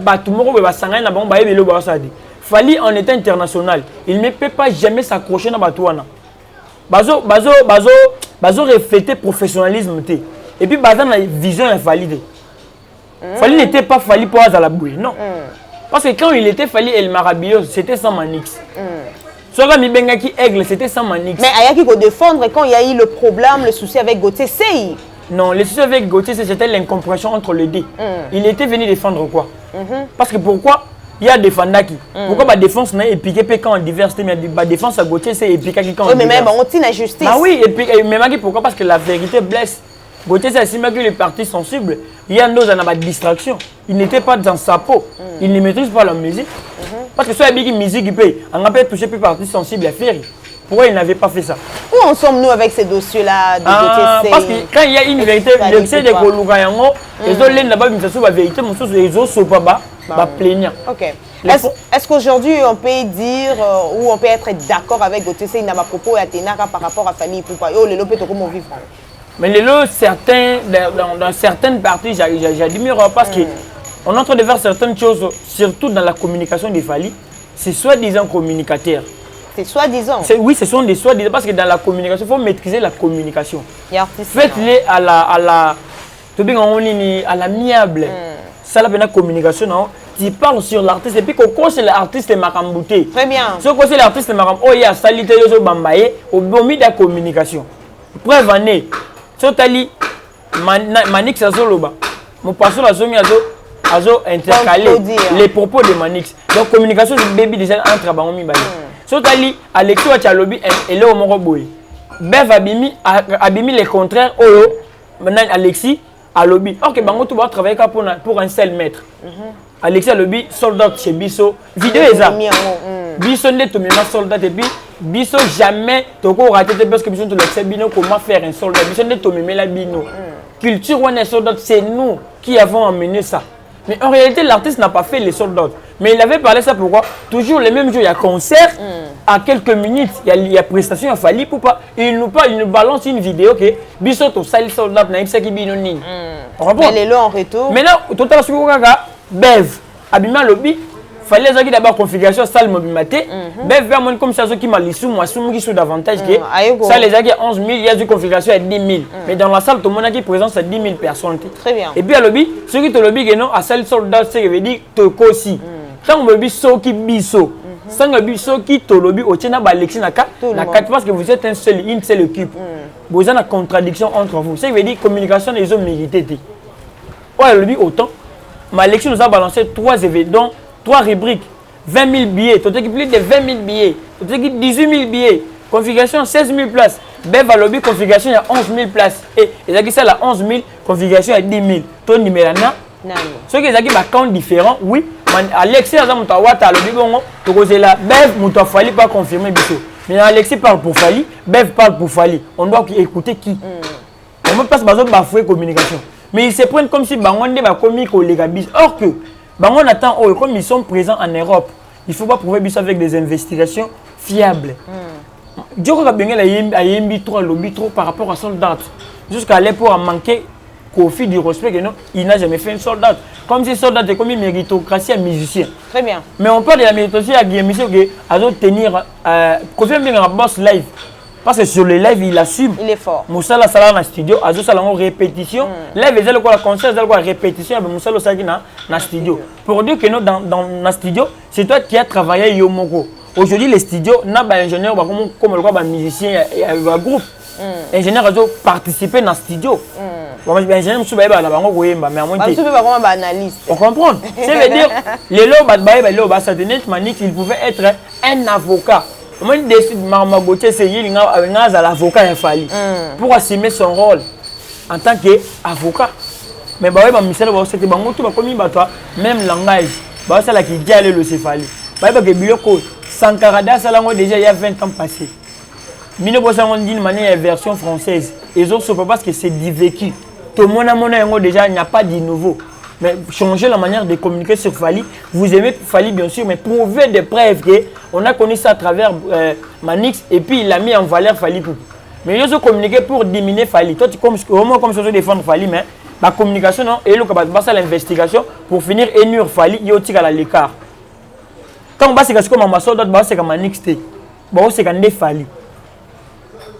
Fali en état international, il ne peut pas jamais s'accrocher dans Batouana. Bazo refléter professionnalisme. Et puis Bazo a une vision invalide. Fali n'était pas Fali pour la bouille, non. Parce que quand il était Fali El Marabillos, c'était sans Manix. Soit mi Bengaki Aigle, c'était sans Manix. Mais Ayaki faut défendre quand il y a eu le problème, le souci avec Gauthier Sey. Non, le souci avec Gauthier, c'était l'incompréhension entre les deux. Il était venu défendre quoi? Parce que pourquoi? Il y a des fandaki. Pourquoi la défense n'est épiquée quand en diversité, mais la défense à Gauthier, c'est épiquée quand en diversité. Mais même, on tient la justice. Ah oui, et puis, mais pourquoi? Parce que la vérité blesse. Gauthier, c'est si que les parties sensibles, il y a nos en distraction. Il n'était pas dans sa peau. Il ne maîtrise pas la musique. Parce que soit il y a une musique qui peut, on a peut toucher plus parties sensibles à faire. Pourquoi il n'avait pas fait ça? Où en sommes-nous avec ces dossiers-là de parce que quand il y a une vérité, le fait de Kolugayango, les autres là-bas, la vérité, les autres sont pas plaignants. Ok. Est-ce qu'aujourd'hui on peut dire ou on peut être d'accord avec Gauthier Sey dans ma propos et Athénaka par rapport à Famille Poupa? Oh, le lopé comment vivre? Mais les lots, dans certaines parties, j'admire parce qu'on est en train de faire certaines choses, surtout dans la communication des Fali, c'est soi-disant communicateur. C'est soi-disant? Oui, ce sont des soi-disant parce que dans la communication, il faut maîtriser la communication. Faites-les à l'amiable. Ça, la communication, non? Tu parles sur l'artiste et puis quand c'est l'artiste Makambouté. Très bien. Si c'est l'artiste Makambouté, oh, il y a salité de Bambaye, au bon milieu de la communication. Preuve année. Sotali Manix Azoloba. Mon passeur a intercalé les propos de Manix. Donc communication du baby déjà entre Abangomi Bali. Sotali Alexis Wachalobi et Léo Moroboy. Bev abimi les contraires. Oh, maintenant Alexis Alobi. Ok, bango tu vas travailler pour un seul maître. Alexis Alobi, soldat chez Bisso. Vidéo est ça. Bisso n'est pas soldat et puis Bisso jamais toko raté parce que Bisso te laisse bino comment faire un soldat. Bisso n'est pas la bino. Culture on est soldat, c'est nous qui avons amené ça. Mais en réalité l'artiste n'a pas fait les soldats. Mais il avait parlé ça pourquoi? Toujours les mêmes jours il y a concert, à quelques minutes il y a prestation, il fallait pour pas. Il nous balance une vidéo que Bisso to sali soldat na qui bino ni. Mais les lots en retour. Maintenant tout à l'heure Bev Abima Lobby fallait que d'abord configuration salle mobilité ben vers moi comme ça qui m'a lissou moi sous qui sous davantage que ça les a 11 000 il y a une configuration à 10 000 mais dans la salle tout le monde a qui présence à 10 000 personnes très bien et puis à lobby ceux qui te lobby que non à salle soldat c'est veut dire te aussi quand on lobby so qui biso sans le biso qui te lobby au tient ba Alexis na 4 parce que vous êtes une seule équipe vous avez une contradiction entre vous ça veut dire communication les hommes mérité ouais lobby autant mais Alexis nous a balancé 3 événements 3 rubriques, 20 000 billets, tout plus de 20 000 billets, tout 18 000 billets, configuration 16 000 places, Bev à lobby, configuration il y a 11 000 places, et il ça la 11 000, configuration il y a 10 000, ton numéro là, ceux qui ont des comptes différents, oui, Alexis a mon tawata à lobby, tu causes là, Bev, mon Fali pas confirmer biso, mais Alexis parle pour Fali, Bev parle pour Fali, on doit écouter qui, on ne peut pas se baser sur bafouer communication, mais ils se prennent comme si Bangonde va commis collègue bis, or que on attend, comme ils sont présents en Europe, il ne faut pas prouver ça avec des investigations fiables. Dieu a bien trop lobby trop par rapport à soldat. Jusqu'à l'époque, manquer Kofi du respect que non, il n'a jamais fait un soldat. Comme si soldat est comme une méritocratie à musicien. Très bien. Mais on parle de la méritocratie à Guillaume qui a tenir Kofi bien un boss live. Parce que sur les lives, il assume. Il est fort. Moussala Sala dans le studio, Azo Sala en répétition. Live, il y a la concert, il y a la répétition avec Moussala Sala dans le studio. Pour dire que nous, dans le studio, c'est toi qui as travaillé Yomoko. Aujourd'hui, les studios, nous avons un ingénieur comme le musicien et un groupe. L'ingénieur a participé dans le studio. L'ingénieur a participé dans le studio. On comprend. Ça veut dire que il pouvait être un avocat. Moi, je décide de l'avocat pour assumer son rôle en tant qu'avocat. Mais même langage, c'est qui dit le céphali. Sankarada, déjà il y a 20 ans passé. Mino dit une manière version française. Ils ont parce que c'est du vécu. Tout le monde déjà, il n'y a pas de nouveau. Mais changer la manière de communiquer sur Fali. Vous aimez Fali bien sûr, mais prouvez des preuves qu'on a connu ça à travers Manix et puis il a mis en valeur Fali. Mais ils ont communiqué pour diminuer Fali. Toi, au moins comme ça, tu défends Fali, mais la communication, non, et l'investigation pour finir énur Fali, il y a l'écart. Quand on va se casser comme un soldat, c'est comme Manix, c'est comme des Fali.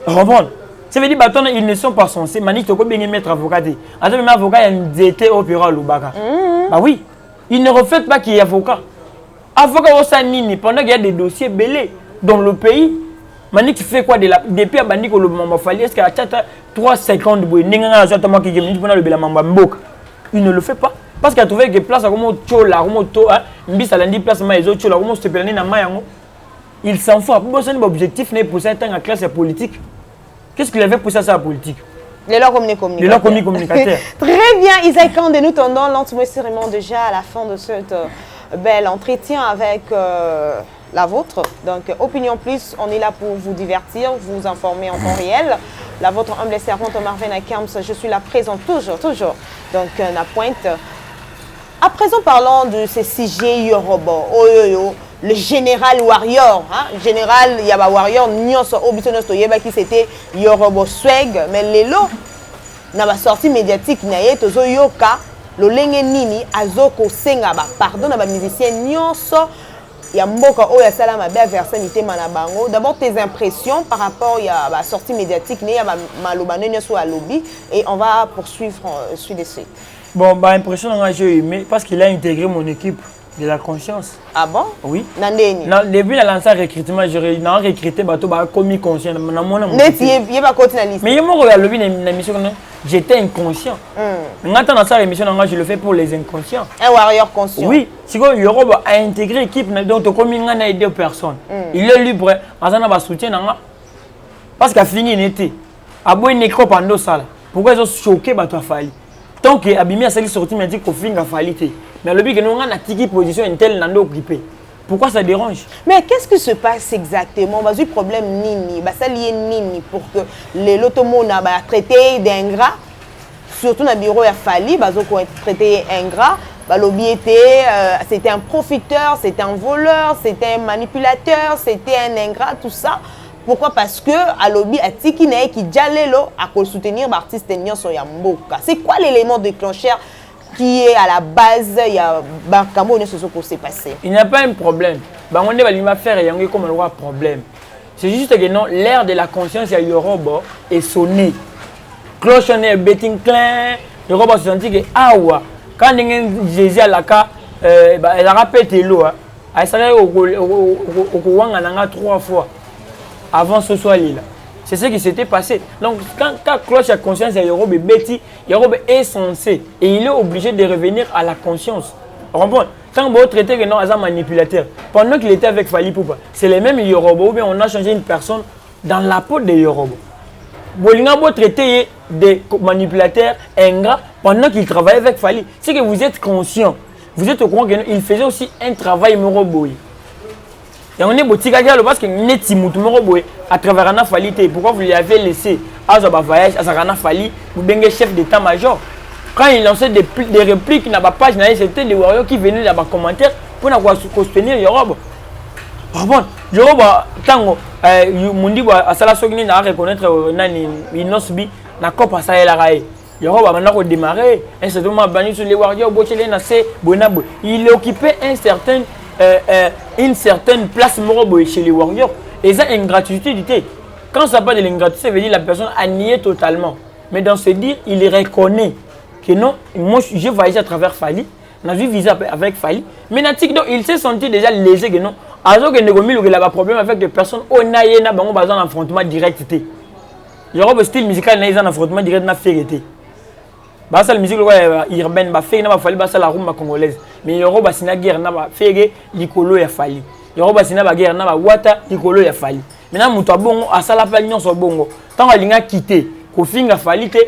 Comprends? Ça veut dire qu'ils ne sont pas censés. Manix, tu peux bien mettre avocat. Même avocat, il était opéra au Lubaka. Bah oui, il ne reflète pas qu'il y a avocat. Avocat au Sanini, pendant qu'il y a des dossiers belés dans le pays, Manix fait quoi depuis à Bandik au Lubamba Fali? Est-ce qu'il y a 3,50 de bouée? Il ne le fait pas. Parce qu'il a trouvé que place à comme Tchola, comme Toa, Mbis à lundi place à Maïzo, Tchola, comme Stepelani na Mayango. Il s'en fout. Pour ça, l'objectif n'est pour ça en classe politique. Qu'est-ce qu'il avait pour ça la politique? Les lois communicateurs. Très bien, Isaac Kande, nous tendons lentement déjà à la fin de cette bel entretien avec la vôtre. Donc, Opinion Plus, on est là pour vous divertir, vous informer en temps réel. La vôtre humble servante Marvin Akams, je suis là présente toujours. Donc, la pointe. À présent, parlons de ces CG Yoruba. Le général Warrior, général Yaba Warrior, Nyonso Obisonos Toyeba qui c'était Yoruba Swag, mais les lots, dans la sortie médiatique, naye tozo yoka, le lenge nini, azoko sengaba, pardon, na ba musicien Nyonso, yamboka o ya salama ba versalité manabango. D'abord tes impressions par rapport à la sortie médiatique, naye ba malobane Nyonso à lobby, et on va poursuivre suite de suite. Bon, bah impression j'ai aimé parce qu'il a intégré mon équipe. De la conscience. Ah bon? Oui. Nandeni. Depuis la lancé recrutement, j'ai recruté bateau commis conscient. Mais j'étais inconscient. Maintenant dans sa émission, je le fais pour les inconscients. Un warrior conscient. Oui. Si Yoruba a intégré l'équipe, donc comme il y a 2 personnes, il est libre. Il soutien parce qu'il a fini l'été. Abo une école pendant ça. Pourquoi ils ont choqué bateau Fali? Tant que Abimi a sorti, il a dit qu'il faut faire Fali. Mais le but que nous avons une position telle n'en occupé. Pourquoi ça dérange? Mais qu'est-ce qui se passe exactement? Le problème nini, ça lié nini pour que les lotomos n'a pas traité d'ingrat, surtout dans le bureau il Fali, traité ingrat. Lobby c'était un profiteur, c'était un voleur, c'était un manipulateur, c'était un ingrat, tout ça. Pourquoi? Parce que à lobby a Tikine qui jalelo à soutenir l'artiste Nyonso Yamboka. C'est quoi l'élément déclencheur? qui est à la base, il y a Bakamo ne se s'est passé. Il n'y a pas un problème. Bah on est va faire et comme on a un problème. C'est juste que non, l'ère de la conscience il y a Yoruba est sonné. Cloche on est betting clean. Yoruba se sentit que ah ouais quand Jésus à la cas elle a répété l'eau. Elle s'est au 3 fois avant ce soir là. C'est ce qui s'était passé. Donc, quand cloche a conscience, Yoruba Betty, Yoruba est censé et il est obligé de revenir à la conscience. Quand vous traitez que non, un manipulateur, pendant qu'il était avec Fali Poupa, c'est les mêmes Yoruba ou bien on a changé une personne dans la peau des Yoruba. Vous traitez des manipulateurs ingrats pendant qu'il travaillait avec Fali. C'est que vous êtes conscient. Vous êtes au courant qu'il faisait aussi un travail moroboy. Et on est boutique parce que nous à travers un Fali. Pourquoi vous l'avez laissé à un voyage, à un Fali, vous êtes chef d'état-major. Quand il lançait des répliques dans la page, c'était les warriors qui venaient dans les commentaires pour soutenir Yoruba. Yoruba, tant que Mundi a sala sogni na reconnaître nani inosbi na kopa sa ela rae. Yoruba maintenant qu'on démarrer, un certain moment banni sur les warriors, bochele na se bonabo. Il occupait une certaine place morobo chez les warriors. Et ça, ingratitude. Quand ça parle de l'ingratitude, ça veut dire la personne a nié totalement. Mais dans ce dire, il reconnaît que non, moi j'ai voyagé à travers Fali, j'ai visé avec Fali. Mais il s'est senti déjà lésé que non. Alors que il a un problème avec des personnes, on a un affrontement direct. Il y a un style musical, il y a un affrontement direct dans la vérité. La musique urbaine, la rumba congolaise. Mais il y a une guerre, il y a Fali. Il y a une guerre, Wata, il y a Fali. Maintenant, il y a tant qu'il a quitté, il a Fali, il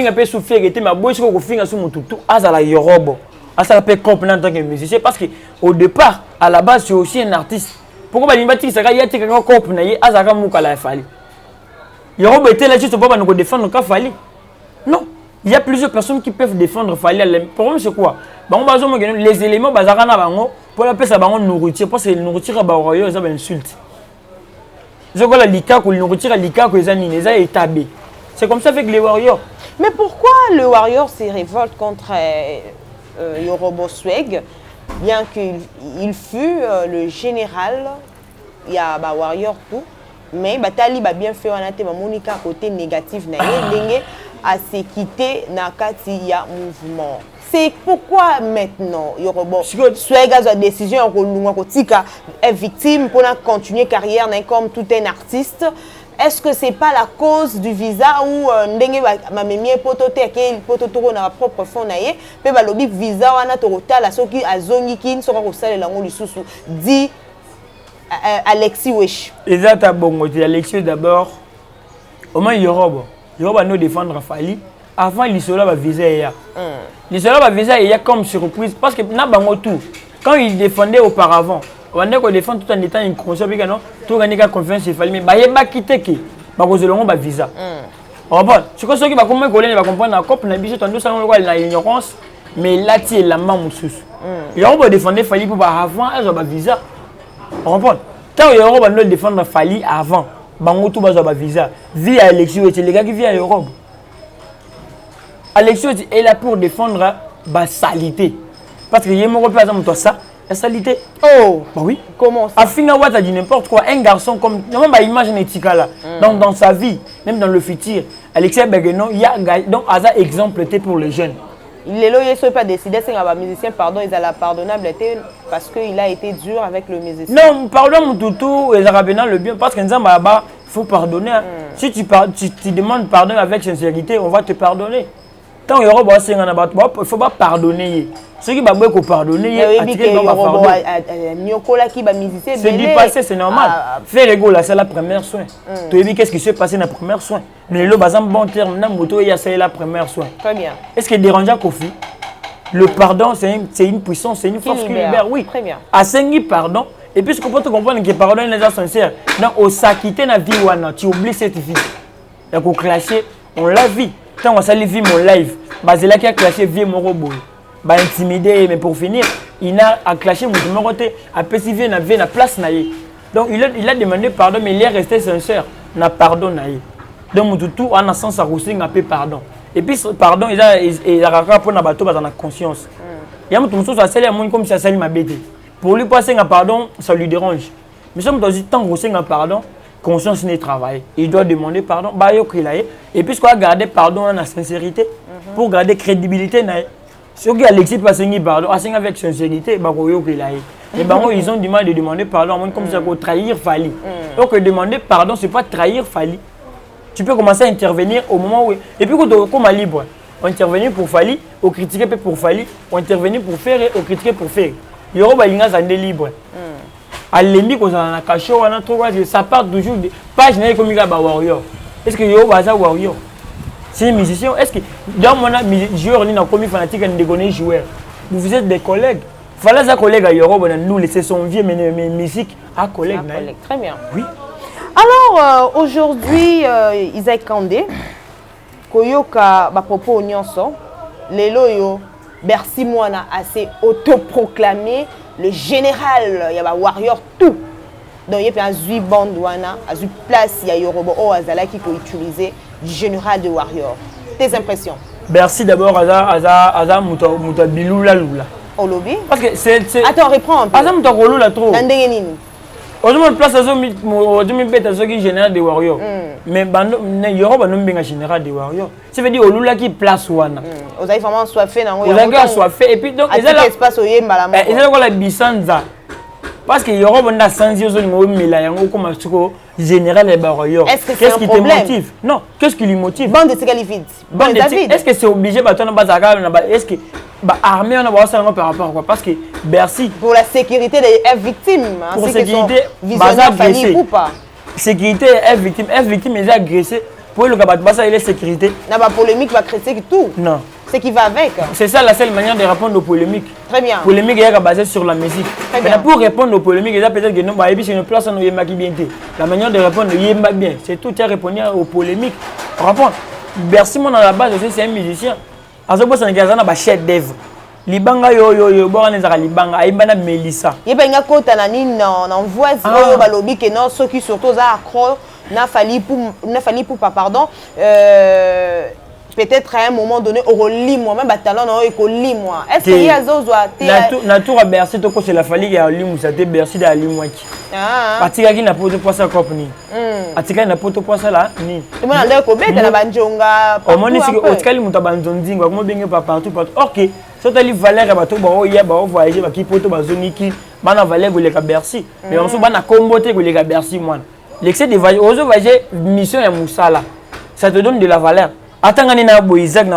a souffert, il a souffert, il a Yoruba. Ça peut comprendre en tant que musicien parce qu'au départ, à la base, c'est aussi un artiste. Pourquoi il y a un corps à Fali? Yoruba était là juste pour nous défendre le Fali. Non. Il y a plusieurs personnes qui peuvent défendre Fali. Le problème c'est quoi? Les éléments pour la paix, ça va nourriture. Parce que la nourriture c'est une insulte. C'est comme ça avec les warriors. Mais pourquoi le warrior se révolte contre Yoruba Swag, bien qu'il fut le général, il y a un warrior tout, mais Batali a bien fait un Monica côté négatif, à se quitter dans le mouvement. C'est pourquoi maintenant Yoruba Swag a une décision est victime pour continuer carrière comme tout un artiste. Est-ce que ce n'est pas la cause du visa ou ma mémie pototé qui pototoro na propre fond naie pe ba lobi visa wana torota la soki azongi kin soko ko sala lango lisusu dit Alexis Wesh. Exact bongo Alexis d'abord au moins Yoruba nous défendre Fali avant l'isola va visa ya. L'isola va visa ya comme surprise parce que na bango tout quand il défendait auparavant on a défendre tout en étant inconscient parce que non tout gagner confiance il fallait mais bah il va quitter qui bah cause longo bah visa oh bon tu vois ceux qui va comment coller va comprendre la cop na biso tando ça on voit la ignorance mais là tu es la main moussous il on va défendre Fali pour avant elle va visa on comprend tant il va nous défendre Fali avant bango tout va visa via Alexis et les gars qui viennent à Europe Alexis est là pour défendre la salité parce que il me représente comme toi ça la salité. Oh, bah oui. Comment ça? Afina Wata dit n'importe quoi. Un garçon comme. Non, bah imagine éthique là. Donc dans sa vie, même dans le futur, Alexis Beguenon, il y a donc un exemple pour les jeunes. Il est là, il ne pas décidé, c'est un musicien, pardon, il a la pardonnable parce qu'il a été dur avec le musicien. Non, pardon, mon toutou, il a le bien parce qu'il faut pardonner. Si tu demandes pardon avec sincérité, on va te pardonner. Tant qu'il y aura il ne faut pas pardonner. Ceux qui vont pardonner, c'est du passé, c'est normal. Faire égaux, c'est la première soin. Tu as vu qu'est-ce qui s'est passé dans la première soin. Mais le bazar bon terme, c'est la première soin. Très bien. Est-ce que dérangeant Kofi? Le pardon, c'est une puissance, c'est une force qui libère. Oui. Très bien. À 5 pardon. Et puis, ce qu'on peut te comprendre, que pardon est déjà sincère. Donc, au s'acquitter dans la vie, tu oublies cette vie. Donc, au clasher, on la vit. Quand on s'allie vie mon live, c'est là qui a clashé vie mon robot. Intimidé, mais pour finir, il a clashé mon numéro, a persévéré dans la place. Donc il a demandé pardon, mais il est resté sincère. Na pardon. Donc tout en a sens à rousser, a pardon. Et puis, pardon, il a rapport à bateau dans la conscience. Il y a un truc ça c'est comme ça ma bête. Pour lui passer un pardon, ça lui dérange. Mais si on dit tant que un pardon, conscience n'est travail. Il doit demander pardon, bah et puis quoi garder pardon dans la sincérité pour garder crédibilité. Ceux qui Alexis passe pardon, avec sincérité, bah et ben ils ont du mal de demander pardon, comme ça pour trahir Fali. Donc demander pardon, c'est pas trahir Fali. Tu peux commencer à intervenir au moment où et puis quand comme libre. On intervenir pour Fali, on critiquer pour Fali, on intervenir pour faire et on critiquer pour faire. Il y aura des gens libre. À l'ennemi qu'on a caché, on a trouvé ça part toujours de page comme il y a warrior. Est-ce que il y a un warrior? C'est une musicien. Est-ce que dans mon joueur on a commis fanatique à dégonner joueur. Vous êtes des collègues. Voilà ça collègue à Europe, nous laisser son vieux mais musique à collègue. Très bien. Oui. Alors aujourd'hui Isaac Kandé koyoka ba propos nyonso lelo yo Bercy Mwana assez autoproclamé le général ya ba warrior tout donc il y a un zui band wana azu place ya Yorobo o azalaki ko utiliser du général de warrior. Tes impressions? Bercy d'abord aza muta bilula lula. Au lobby parce que c'est attends reprends un peu. Aza muta lula trop. Ndenge nini? Aujourd'hui, place à ce général des warriors. Mais il y aura un général des warriors. Ça veut dire que Lula qui place wana. Vous avez vraiment soifé dans le monde. Soifé et puis donc ils ont l'espace au Yemba la. Ils ont la bisanza. Parce qu'il y aura un sanzi aux autres comme général des warriors. Qu'est-ce qui te motive? Non, qu'est-ce qui lui motive? Bande de Ségalivide. Est-ce que c'est obligé de est-ce que l'armée on a ça par rapport à quoi? Parce que Bercy pour la sécurité des victimes, pour sécurité visionnaire ou pas. Sécurité est victime est agressé pour le cabaret ça il est sécurité. N'a pas polémique va critiquer tout. Non. Ce qui va avec. C'est ça la seule manière de répondre aux polémiques. Très bien. Polémique est basée sur la musique. Mais pour répondre aux polémiques, il y a peut-être que non, bah c'est une place où Yemba qui bien. La manière de répondre Yemba bien, c'est tout à répondre aux polémiques. Répondre. Bercy mon à la base aussi c'est un musicien. Azobo c'est un gars na chef d'œuvre. Libanga yo bon ezaka libanga ayibana Melissa. Yebenga kota na nini na voix oyo balobi que non ceux qui surtout za accro n'a fallu pour pardon peut-être à un moment donné au lit moi même talent na ko lit moi est-ce qu'il y a zozwa na tour à Bercy to ko c'est la fali ya limu ça te Bercy da limwaki patika ki na poto posa company atika na poto posa la ni tout monde a ko beta na banjonga au moni si otikali muta banzonzinga ko benge pa partout OK so tali valeur ya bato ba oya ba voyager ba ki poto ba zoni ki bana valeur go le ka Bercy mais on so bana kombote go le ka Bercy moi l'excès de voyage ozo voyager mission ya musala ça te donne de la valeur. Attends, Isaac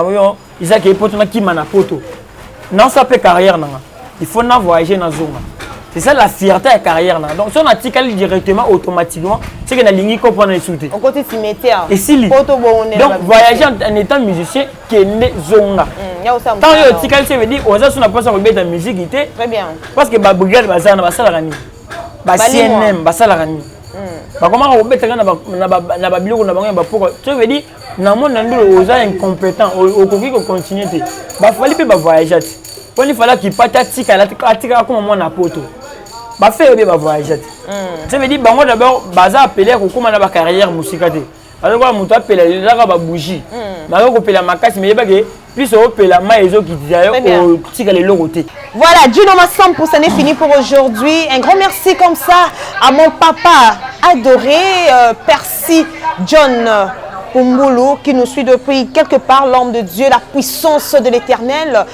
Isaac est poto na kima na poto. Non ça peut carrière nanga. Il faut na voyager na zonga. C'est ça la fierté de carrière na. Donc si on article directement automatiquement, c'est que na lingi ko pona souté. Au côté cimetière. Et si poto donc voyager en étant musicien qui est né zonga. Tant le article ça veut dire oza suna posa ko beta musique ité. Très bien. Parce que ba brigade bazana basala rani. Ba CNM basala rani. Ba comment on beta na ba biloko na bango ba pourquoi. Ça veut dire na monde ndolo oza incompétent au koki ko continuer te ba fali pe ba voyager pour il fallait qu'il patati atika comme moi na poto ba faire be ba voyager ça veut dire bango d'abord baza appeler ko comme na ba carrière musicale alors quoi muto appeler là ba bougie ba ko pela makasi mais ba ke plus au pela maezo qui d'ailleurs au tika les logoté. Voilà, Dieu nomme 100% est fini pour aujourd'hui. Un grand merci comme ça à mon papa adoré Percy John Pumbulu qui nous suit depuis quelque part, l'homme de Dieu, la puissance de l'Éternel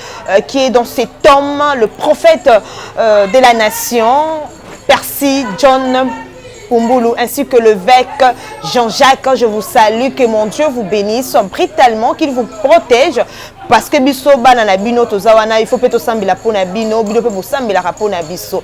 qui est dans cet homme, le prophète de la nation, Percy John Pumbulu, ainsi que l'évêque Jean-Jacques. Je vous salue, que mon Dieu vous bénisse brutalement, qu'il vous protège. Parce que biso banana bino tozawana, il faut peut sambila pona bino, bino peut vous sambila rapona biso.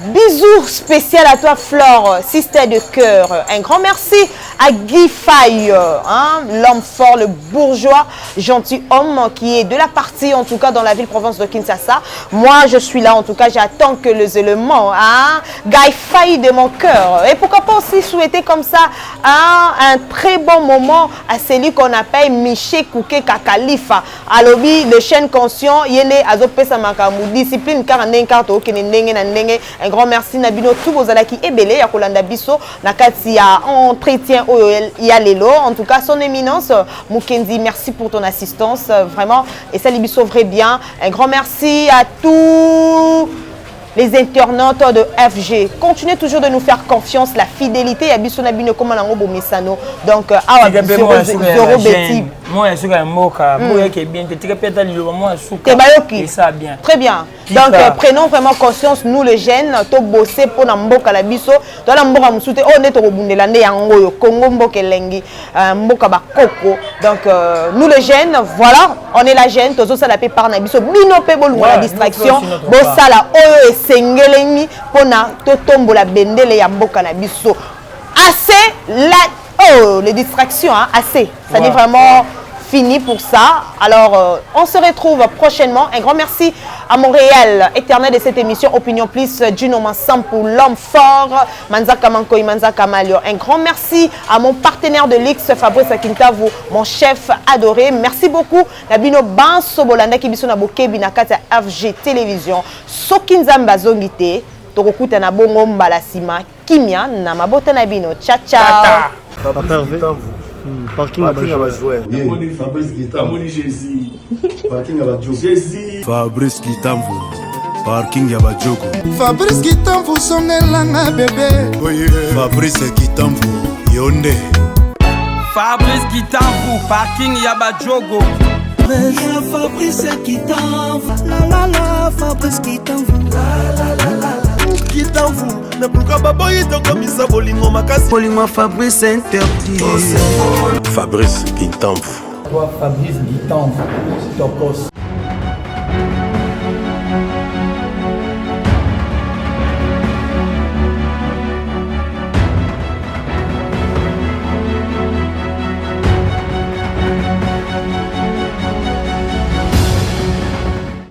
Bisous spécial à toi Flore, sister de cœur. Un grand merci à Guy Faye, hein, l'homme fort, le bourgeois, gentil homme qui est de la partie, en tout cas dans la ville-province de Kinshasa. Moi, je suis là, en tout cas, j'attends que les éléments, hein, Guy Faye de mon cœur. Et pourquoi pas aussi souhaiter comme ça hein, un très bon moment à celui qu'on appelle Miché Kouké Kakalifa. À l'objet, le chêne conscient, yele azopesa makamu, discipline car en un carton, qui n'est un Un grand merci Nabino tout bozalaki ebele ya kolanda biso na kati ya entretien ya lelo. En tout cas, son éminence Mukendi, merci pour ton assistance vraiment et ça libiso vrai bien. Un grand merci à tous les internautes de FG. Continuez toujours de nous faire confiance, la fidélité ya biso na bino comme nango bomesano. Donc awa zéro bêtise. Moi je suis un moka, moi qui est bien, tu es peut-être moi souka. Et ça bien. Très bien. Donc prenons vraiment conscience nous les jeunes, to bosser pour na mboka la biso, to la mboka musute on est to bundela nde yango yo Congo mboka lengi mboka ba koko. Donc nous les jeunes, voilà, on est la jeune, tozo ça la paix par na biso, bino pe bolu la distraction, bo sala oyo esengelemi pona to tombo la bendele ya mboka na biso. Assez la les distractions hein, assez. Ça dit vraiment fini pour ça. Alors, on se retrouve prochainement. Un grand merci à Montréal, éternel de cette émission Opinion Plus, Juno Mansam pour l'homme fort, Manzaka Mankoy, Manzaka Malio. Un grand merci à mon partenaire de l'X, Fabrice Kintavu, mon chef adoré. Merci beaucoup. Nabino Banso Bolanda Kibiso Naboke Binakata FG Télévision. Sokinzamba Zongite, Torokuta Nabongo Mbalasima, Kimia, Namabota Nabino. Ciao, ciao. Parking à Bajogo. Fabrice Kitamvu. Parking à Bajogo. Fabrice Kitamvu sonelanga bébé. Fabrice Kitamvu Yonde. Fabrice Kitamvu, parking Yabajogo. Fabrice Kitamvu. La la Fabrice Kitamvu. Kitamvu. Na pourquoi baboyi to komisa bolingo makasi. Bolingo Fabrice interdit. Fabrice Kitamvu. Fabrice Kitamvu. Tokos.